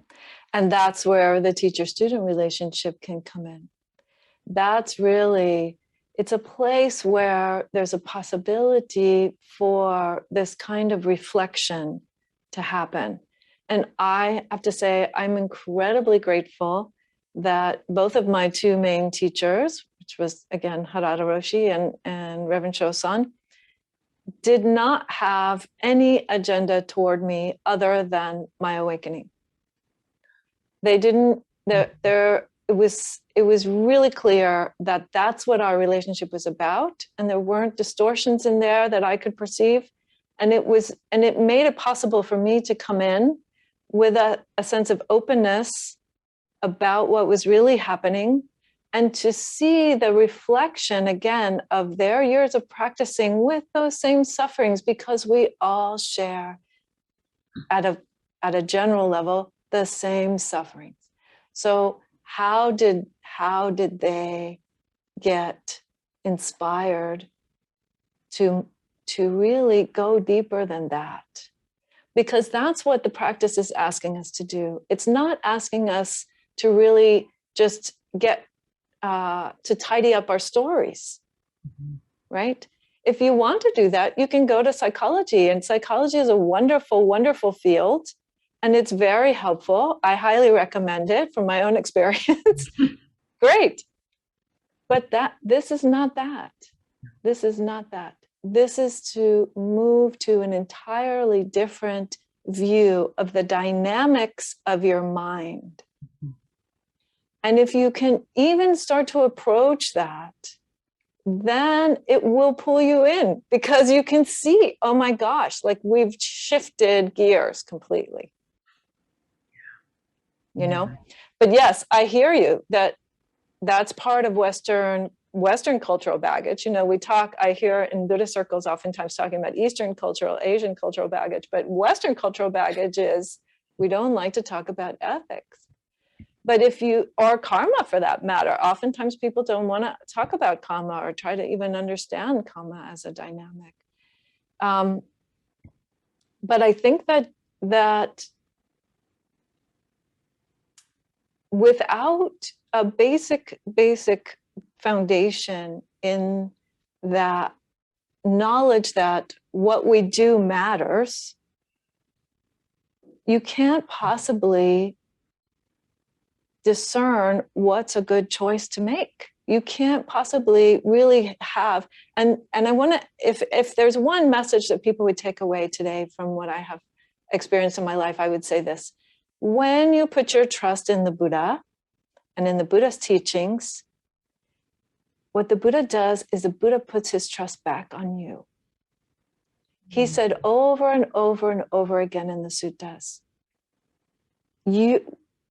And that's where the teacher-student relationship can come in. That's really, it's a place where there's a possibility for this kind of reflection to happen. And I have to say, I'm incredibly grateful that both of my two main teachers, which was again Harada Roshi and Reverend Chosan, did not have any agenda toward me other than my awakening. They didn't, it was really clear that that's what our relationship was about, and there weren't distortions in there that I could perceive. And it made it possible for me to come in with a sense of openness about what was really happening, and to see the reflection again of their years of practicing with those same sufferings, because we all share at a general level the same sufferings. So how did they get inspired to really go deeper than that? Because that's what the practice is asking us to do. It's not asking us to really just get to tidy up our stories, right? If you want to do that, you can go to psychology, and psychology is a wonderful, wonderful field, and it's very helpful. I highly recommend it from my own experience. Great. But this is not that. This is not that. This is to move to an entirely different view of the dynamics of your mind. And if you can even start to approach that, then it will pull you in, because you can see, oh my gosh, like we've shifted gears completely. You know? But yes, I hear you that that's part of Western cultural baggage. You know, I hear in Buddhist circles oftentimes talking about Eastern cultural, Asian cultural baggage, but Western cultural baggage is we don't like to talk about ethics. But or karma for that matter, oftentimes people don't want to talk about karma or try to even understand karma as a dynamic. But I think that without a basic foundation in that knowledge that what we do matters, you can't possibly discern what's a good choice to make. You can't possibly really have, and I want to, if there's one message that people would take away today from what I have experienced in my life, I would say this: when you put your trust in the Buddha and in the Buddha's teachings, what the Buddha does is the Buddha puts his trust back on you. He said over and over and over again in the suttas,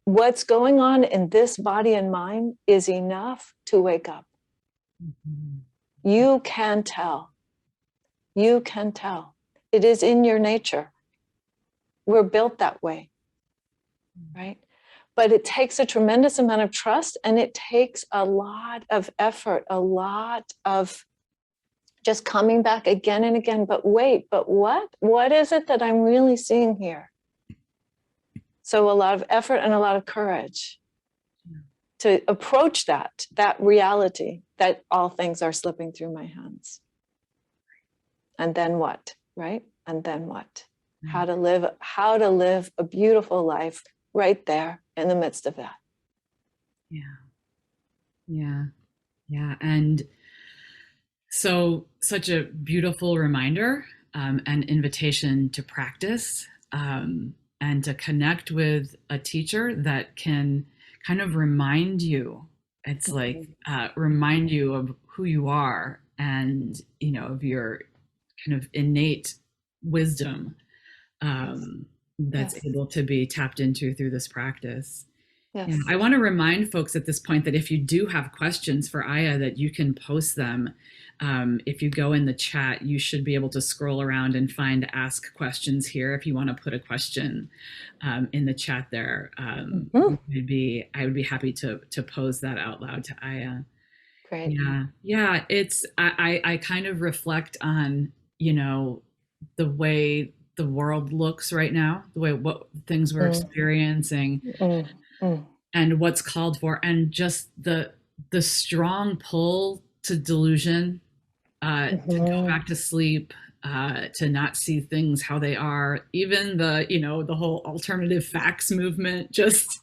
what's going on in this body and mind is enough to wake up. You can tell. You can tell. It is in your nature. We're built that way, right? But it takes a tremendous amount of trust, and it takes a lot of effort, a lot of just coming back again and again. But wait, but what? What is it that I'm really seeing here? So a lot of effort and a lot of courage to approach that reality that all things are slipping through my hands. And then what, right? And then what? How to live a beautiful life right there in the midst of that. Yeah. And so such a beautiful reminder and invitation to practice and to connect with a teacher that can kind of remind you. It's like remind you of who you are, and of your kind of innate wisdom that's able to be tapped into through this practice. Yeah, Yes. I want to remind folks at this point that if you do have questions for Ayya, that you can post them. If you go in the chat, you should be able to scroll around and find ask questions here. If you want to put a question in the chat there, Mhm. I would be happy to pose that out loud to Ayya. Great. Yeah, yeah. I kind of reflect on, the way the world looks right now, the way what things we're Mm, experiencing mm, mm, and what's called for, and just the strong pull to delusion, to go mhm, back to sleep, to not see things how they are. Even the whole alternative facts movement, just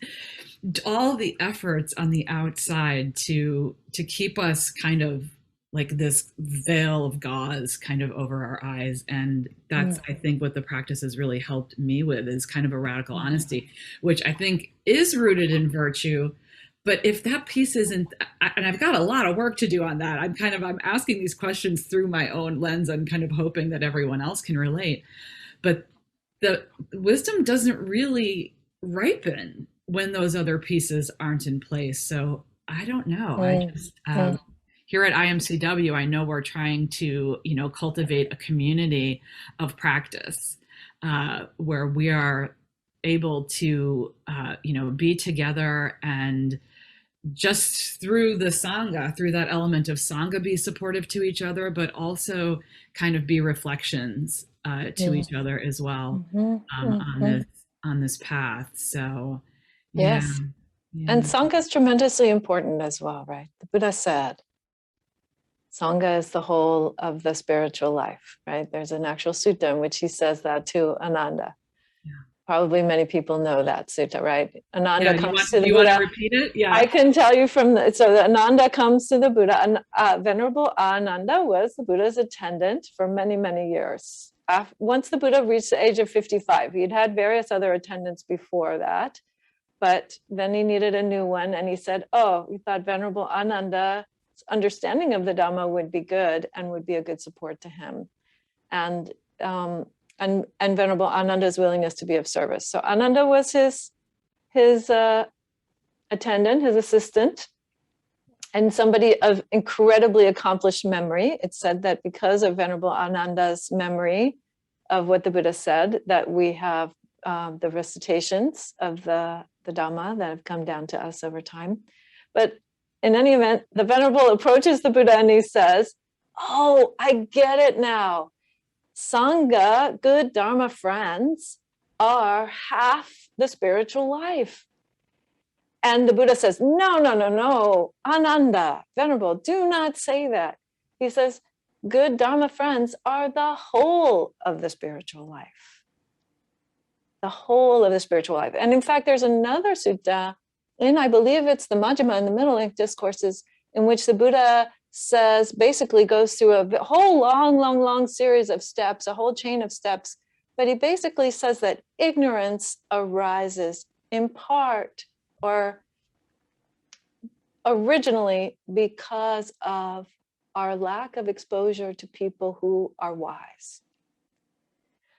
all the efforts on the outside to keep us kind of like this veil of gauze kind of over our eyes. And that's, mm, I think, what the practice has really helped me with, is kind of a radical mm. honesty, which I think is rooted in virtue. But if that piece isn't, and I've got a lot of work to do on that, I'm asking these questions through my own lens and kind of hoping that everyone else can relate. But the wisdom doesn't really ripen when those other pieces aren't in place. So I don't know. I Mm, just mm, Here at IMCW, I know we're trying to cultivate a community of practice, where we are able to be together and just through the sangha, through that element of sangha, be supportive to each other, but also kind of be reflections to mm, each other as well, mhm, on mhm. this path. So, yeah, Yes. And yeah, Sangha is tremendously important as well, right? The Buddha said, Sangha is the whole of the spiritual life, right? There's an actual sutta in which he says that to Ananda. yeah. Probably many people know that sutta, right? Yeah. Ananda Do you comes want to do the you want to Buddha. repeat it? I Yeah. can tell you so Ananda comes to the Buddha, and Venerable Ananda was the Buddha's attendant for many, many years. Once the Buddha reached the age of 55, he'd had various other attendants before that, but then he needed a new one, and he said, oh, we thought Venerable Ananda's understanding of the Dhamma would be good and would be a good support to him. And and Venerable Ananda's willingness to be of service. So Ananda was his attendant, his assistant, and somebody of incredibly accomplished memory. It's said that because of Venerable Ananda's memory of what the Buddha said, that we have the recitations of the Dhamma that have come down to us over time. But in any event, the Venerable approaches the Buddha and he says, oh, I get it now. Sangha, good Dharma friends, are half the spiritual life. And the Buddha says, no, no, no, no, Ananda, Venerable, do not say that. He says, good Dharma friends are the whole of the spiritual life. The whole of the spiritual life. And in fact, there's another sutta, and I believe it's the Majjhima in the Middle Length Discourses, in which the Buddha says, basically goes through a whole long series of steps, a whole chain of steps. But he basically says that ignorance arises in part or originally because of our lack of exposure to people who are wise.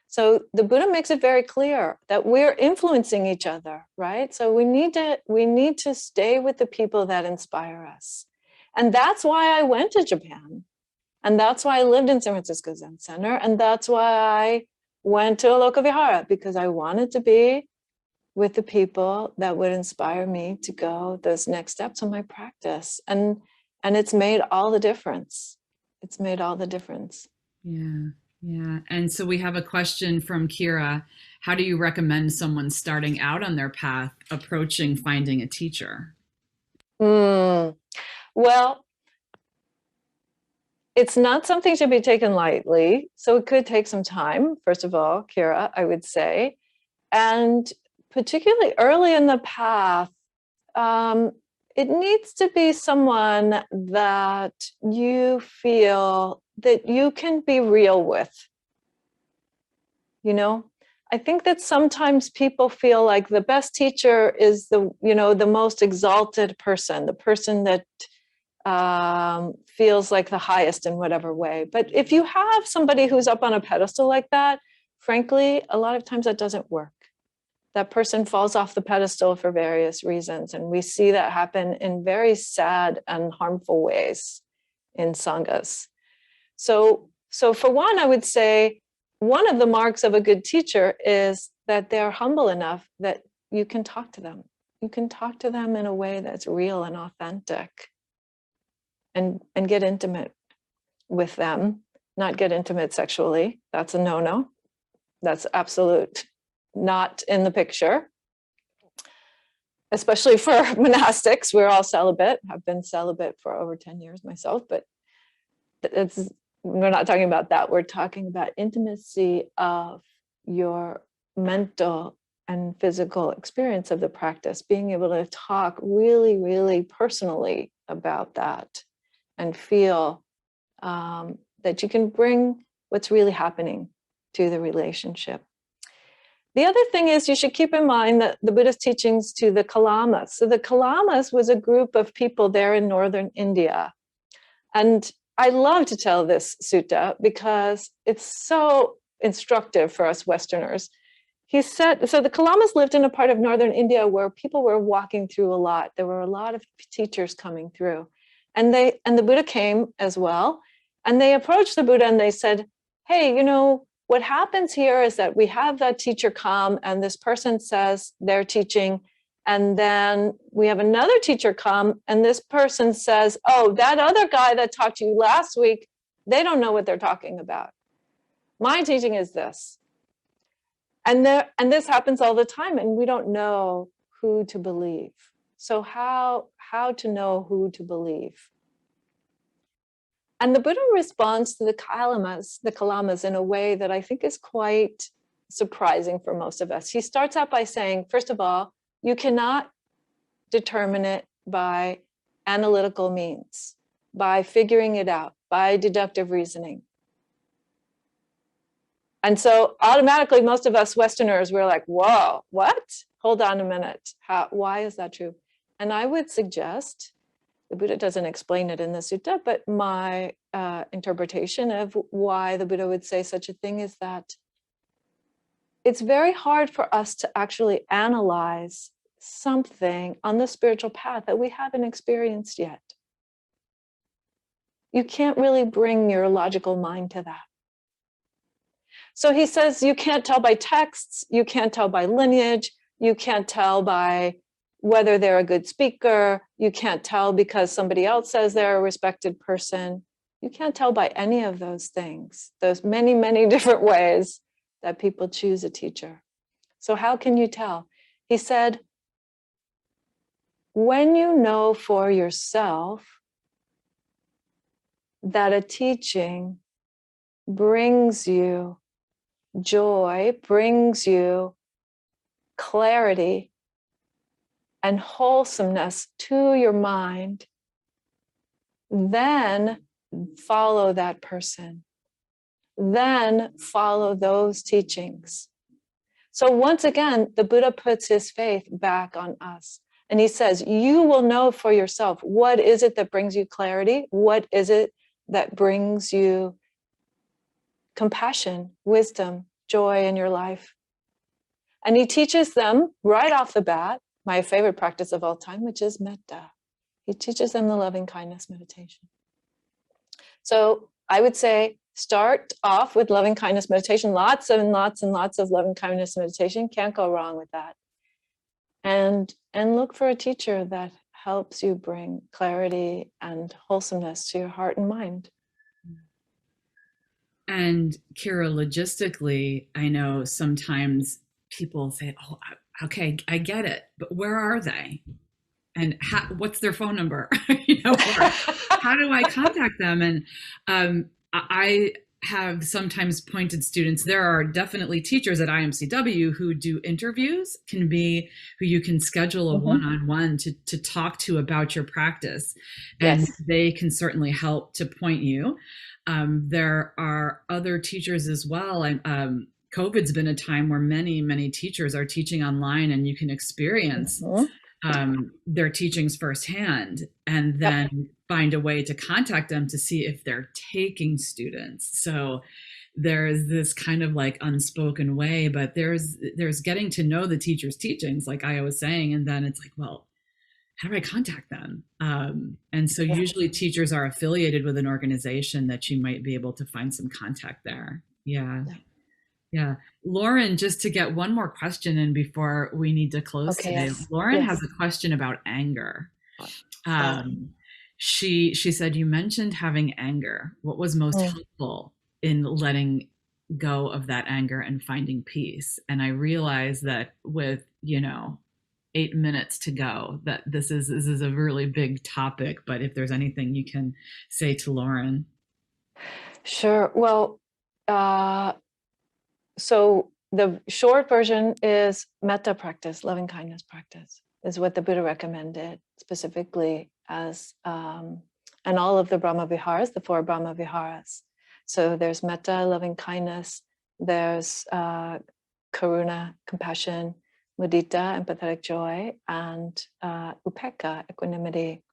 So the Buddha makes it very clear that we're influencing each other, right? So we need to stay with the people that inspire us. And that's why I went to Japan. And that's why I lived in San Francisco Zen Center. And that's why I went to Lokavihara, because I wanted to be with the people that would inspire me to go those next steps in my practice. And it's made all the difference. It's made all the difference. Yeah. Yeah. And so we have a question from Kira. How do you recommend someone starting out on their path approaching finding a teacher? Well, it's not something to be taken lightly. So it could take some time, first of all, Kira, I would say. And particularly early in the path, it needs to be someone that you feel that you can be real with. I think that sometimes people feel like the best teacher is the most exalted person, the person that feels like the highest in whatever way. But if you have somebody who's up on a pedestal like that, frankly, a lot of times that doesn't work. that person falls off the pedestal for various reasons. And we see that happen in very sad and harmful ways in sanghas. So for one, I would say one of the marks of a good teacher is that they're humble enough that you can talk to them. You can talk to them in a way that's real and authentic, and get intimate with them, not get intimate sexually. That's a no-no. That's absolute not in the picture, especially for monastics. We're all celibate. I've been celibate for over 10 years myself, but we're not talking about that. We're talking about intimacy of your mental and physical experience of the practice, being able to talk really, really personally about that and feel that you can bring what's really happening to the relationship. The other thing is you should keep in mind that the Buddhist teachings to the Kalamas. So the Kalamas was a group of people there in northern India. And I love to tell this sutta because it's so instructive for us Westerners. He said, so the Kalamas lived in a part of northern India where people were walking through a lot. There were a lot of teachers coming through. And the Buddha came as well. And they approached the Buddha and they said, hey, you know, what happens here is that we have that teacher come and this person says they're teaching, and then we have another teacher come and this person says, oh, that other guy that talked to you last week, they don't know what they're talking about. My teaching is this. And this happens all the time, and we don't know who to believe. So how to know who to believe? And the Buddha responds to the Kalamas in a way that I think is quite surprising for most of us. He starts out by saying, first of all, you cannot determine it by analytical means, by figuring it out, by deductive reasoning. And so automatically, most of us Westerners, we're like, whoa, what? Hold on a minute. Why is that true? And I would suggest, the Buddha doesn't explain it in the sutta, but my interpretation of why the Buddha would say such a thing is that it's very hard for us to actually analyze something on the spiritual path that we haven't experienced yet. You can't really bring your logical mind to that. So he says you can't tell by texts, you can't tell by lineage, you can't tell by whether they're a good speaker, you can't tell because somebody else says they're a respected person. You can't tell by any of those things, those many, many different ways that people choose a teacher. So how can you tell? He said, when you know for yourself that a teaching brings you joy, brings you clarity and wholesomeness to your mind, then follow that person. Then follow those teachings. So once again, the Buddha puts his faith back on us. And he says, you will know for yourself, what is it that brings you clarity? What is it that brings you compassion, wisdom, joy in your life? And he teaches them right off the bat, my favorite practice of all time, which is metta. He teaches them the loving kindness meditation. So I would say, start off with loving kindness meditation, lots and lots and lots of loving kindness meditation. Can't go wrong with that. And look for a teacher that helps you bring clarity and wholesomeness to your heart and mind. And Kira, logistically, I know sometimes people say, oh, okay, I get it, but where are they? And what's their phone number? Or how do I contact them? And I have sometimes pointed students, there are definitely teachers at IMCW who do interviews, who you can schedule a one-on-one to talk to about your practice. And Yes. They can certainly help to point you. There are other teachers as well. COVID's been a time where many, many teachers are teaching online, and you can experience their teachings firsthand, and then find a way to contact them to see if they're taking students. So there's this kind of like unspoken way, but there's getting to know the teacher's teachings, like I was saying, and then it's like, well, how do I contact them? And so usually teachers are affiliated with an organization that you might be able to find some contact there. Yeah. Yeah. Lauren, just to get one more question in before we need to close today. Yes. Lauren has a question about anger. She said, you mentioned having anger. What was most helpful in letting go of that anger and finding peace? And I realized that with, 8 minutes to go, that this is a really big topic, but if there's anything you can say to Lauren. Sure. Well, so the short version is metta practice, loving kindness practice, is what the Buddha recommended specifically as, and all of the Brahma Viharas, the 4 Brahma Viharas. So there's metta, loving kindness, there's karuna, compassion, mudita, empathetic joy, and upekkha, equanimity.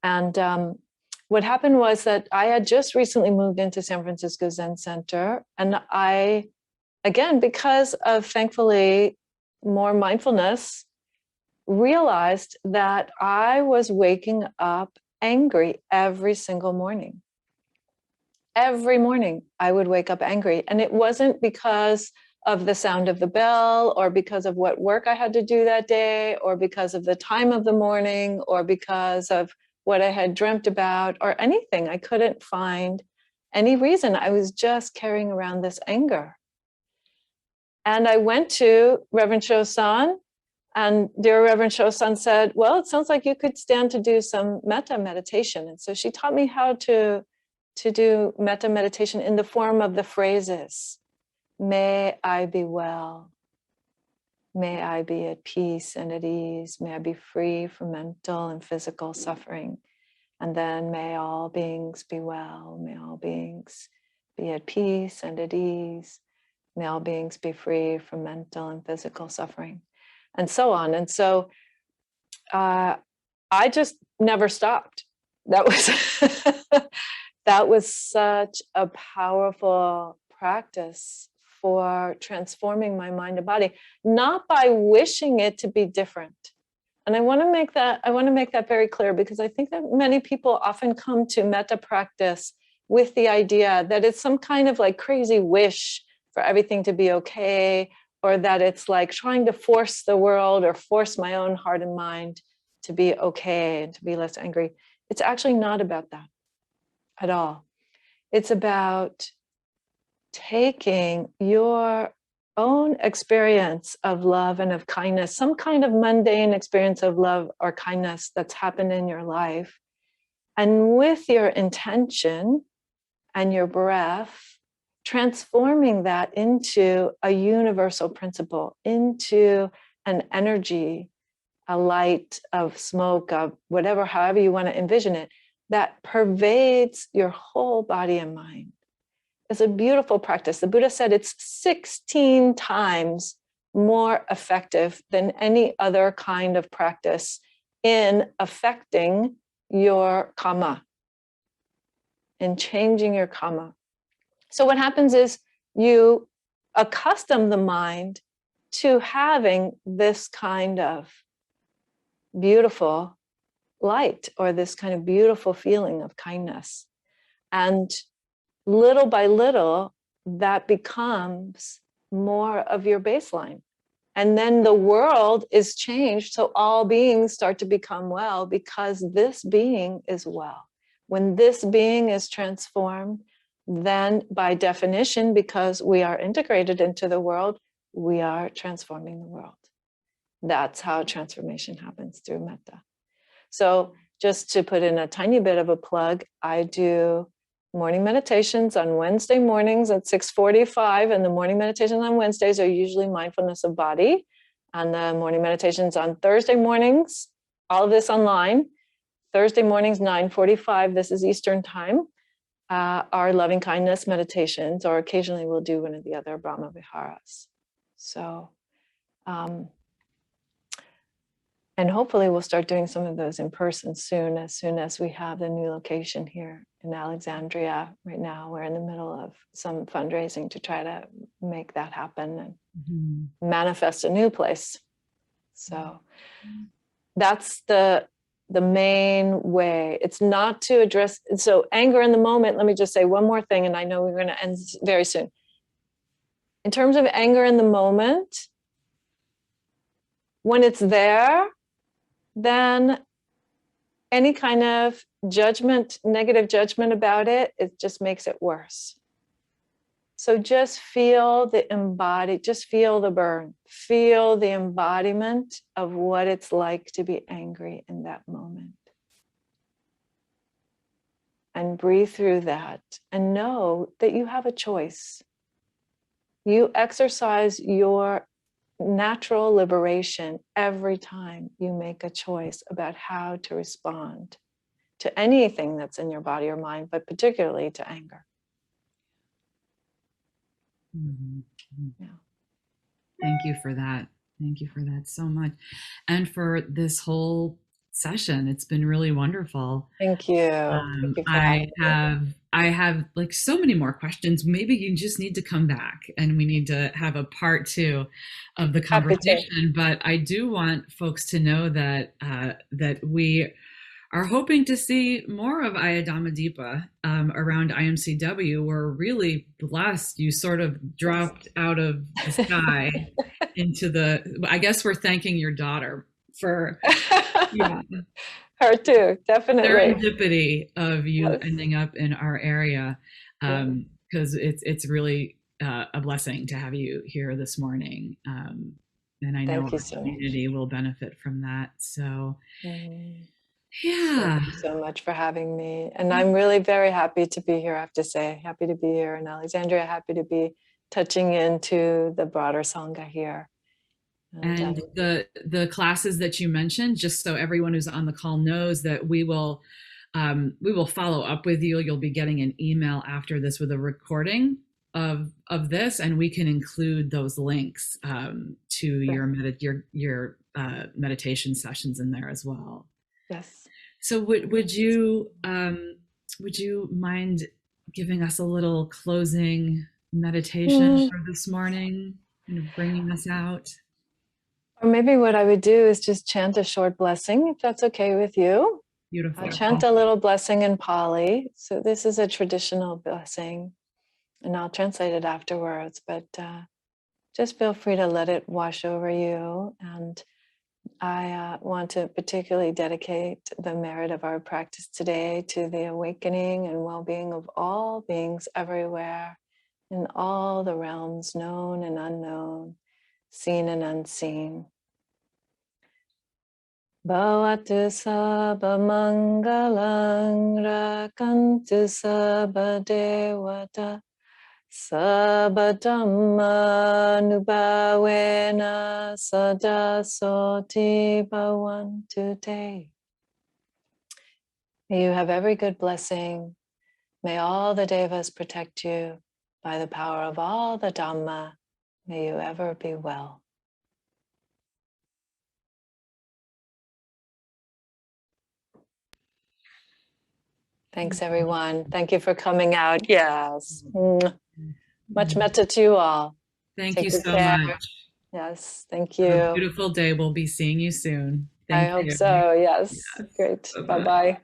And what happened was that I had just recently moved into San Francisco Zen Center, and I, again, because of thankfully more mindfulness, realized that I was waking up angry every single morning. Every morning I would wake up angry, and it wasn't because of the sound of the bell, or because of what work I had to do that day, or because of the time of the morning, or because of what I had dreamt about, or anything. I couldn't find any reason. I was just carrying around this anger. And I went to Reverend Shosan, and dear Reverend Shosan said, well, it sounds like you could stand to do some metta meditation. And so she taught me how to do metta meditation in the form of the phrases. May I be well. May I be at peace and at ease. May I be free from mental and physical suffering. And then may all beings be well. May all beings be at peace and at ease. May all beings be free from mental and physical suffering. And so on. And so I just never stopped. That was that was such a powerful practice for transforming my mind and body, not by wishing it to be different. And I want to make that very clear, because I think that many people often come to metta practice with the idea that it's some kind of like crazy wish for everything to be okay, or that it's like trying to force the world or force my own heart and mind to be okay and to be less angry. It's actually not about that at all. It's about taking your own experience of love and of kindness, some kind of mundane experience of love or kindness that's happened in your life, and with your intention and your breath, transforming that into a universal principle, into an energy, a light of smoke, of whatever, however you want to envision it, that pervades your whole body and mind. It's a beautiful practice. The Buddha said it's 16 times more effective than any other kind of practice in affecting your karma, in changing your karma. So what happens is you accustom the mind to having this kind of beautiful light, or this kind of beautiful feeling of kindness. And little by little, that becomes more of your baseline. And then the world is changed, so all beings start to become well, because this being is well. When this being is transformed, then by definition, because we are integrated into the world, we are transforming the world. That's how transformation happens, through metta. So just to put in a tiny bit of a plug, I do morning meditations on Wednesday mornings at 6:45, and the morning meditations on Wednesdays are usually mindfulness of body. And the morning meditations on Thursday mornings, all of this online, Thursday mornings, 9:45, this is Eastern time, are loving kindness meditations, or occasionally we'll do one of the other Brahma Viharas. So And hopefully we'll start doing some of those in person soon as we have the new location here in Alexandria. Right now, we're in the middle of some fundraising to try to make that happen and manifest a new place. So that's the main way. It's not to address, so anger in the moment, let me just say one more thing, and I know we're going to end very soon. In terms of anger in the moment, when it's there, then any kind of judgment, negative judgment about it, it just makes it worse. So just feel just feel the burn, feel the embodiment of what it's like to be angry in that moment. And breathe through that and know that you have a choice. You exercise your natural liberation every time you make a choice about how to respond to anything that's in your body or mind, but particularly to anger. Yeah. Thank you for that. Thank you for that so much. And for this whole session. It's been really wonderful. Thank you. Thank you I have like so many more questions. Maybe you just need to come back and we need to have a part 2 of the conversation. But I do want folks to know that that we are hoping to see more of Ayya Dhammadipa around IMCW. We're really blessed. You sort of dropped out of the sky into the, I guess we're thanking your daughter for her too, definitely. Serendipity of you ending up in our area, because it's really a blessing to have you here this morning. And I know our community will benefit from that. So yeah. Thank you so much for having me. And I'm really very happy to be here, I have to say. Happy to be here in Alexandria, happy to be touching into the broader Sangha here. And the classes that you mentioned, just so everyone who's on the call knows that we will follow up with you. You'll be getting an email after this with a recording of this, and we can include those links to your meditation sessions in there as well. Yes. So would you mind giving us a little closing meditation for this morning, kind of bringing us out? Or maybe what I would do is just chant a short blessing, if that's okay with you. Beautiful. I'll chant a little blessing in Pali. So this is a traditional blessing, and I'll translate it afterwards, but just feel free to let it wash over you. And I want to particularly dedicate the merit of our practice today to the awakening and well-being of all beings everywhere, in all the realms, known and unknown, seen and unseen. Bhavatu sabba mangalang rakantu sabba devata sabba dhamma nubhavena sada soti bhavantu te. May you have every good blessing. May all the devas protect you by the power of all the Dhamma. May you ever be well. Thanks, everyone. Thank you for coming out. Yes. Much metta to you all. Thank you so much. Yes, thank you. Have a beautiful day. We'll be seeing you soon. I hope so. Yes. Great. Bye-bye.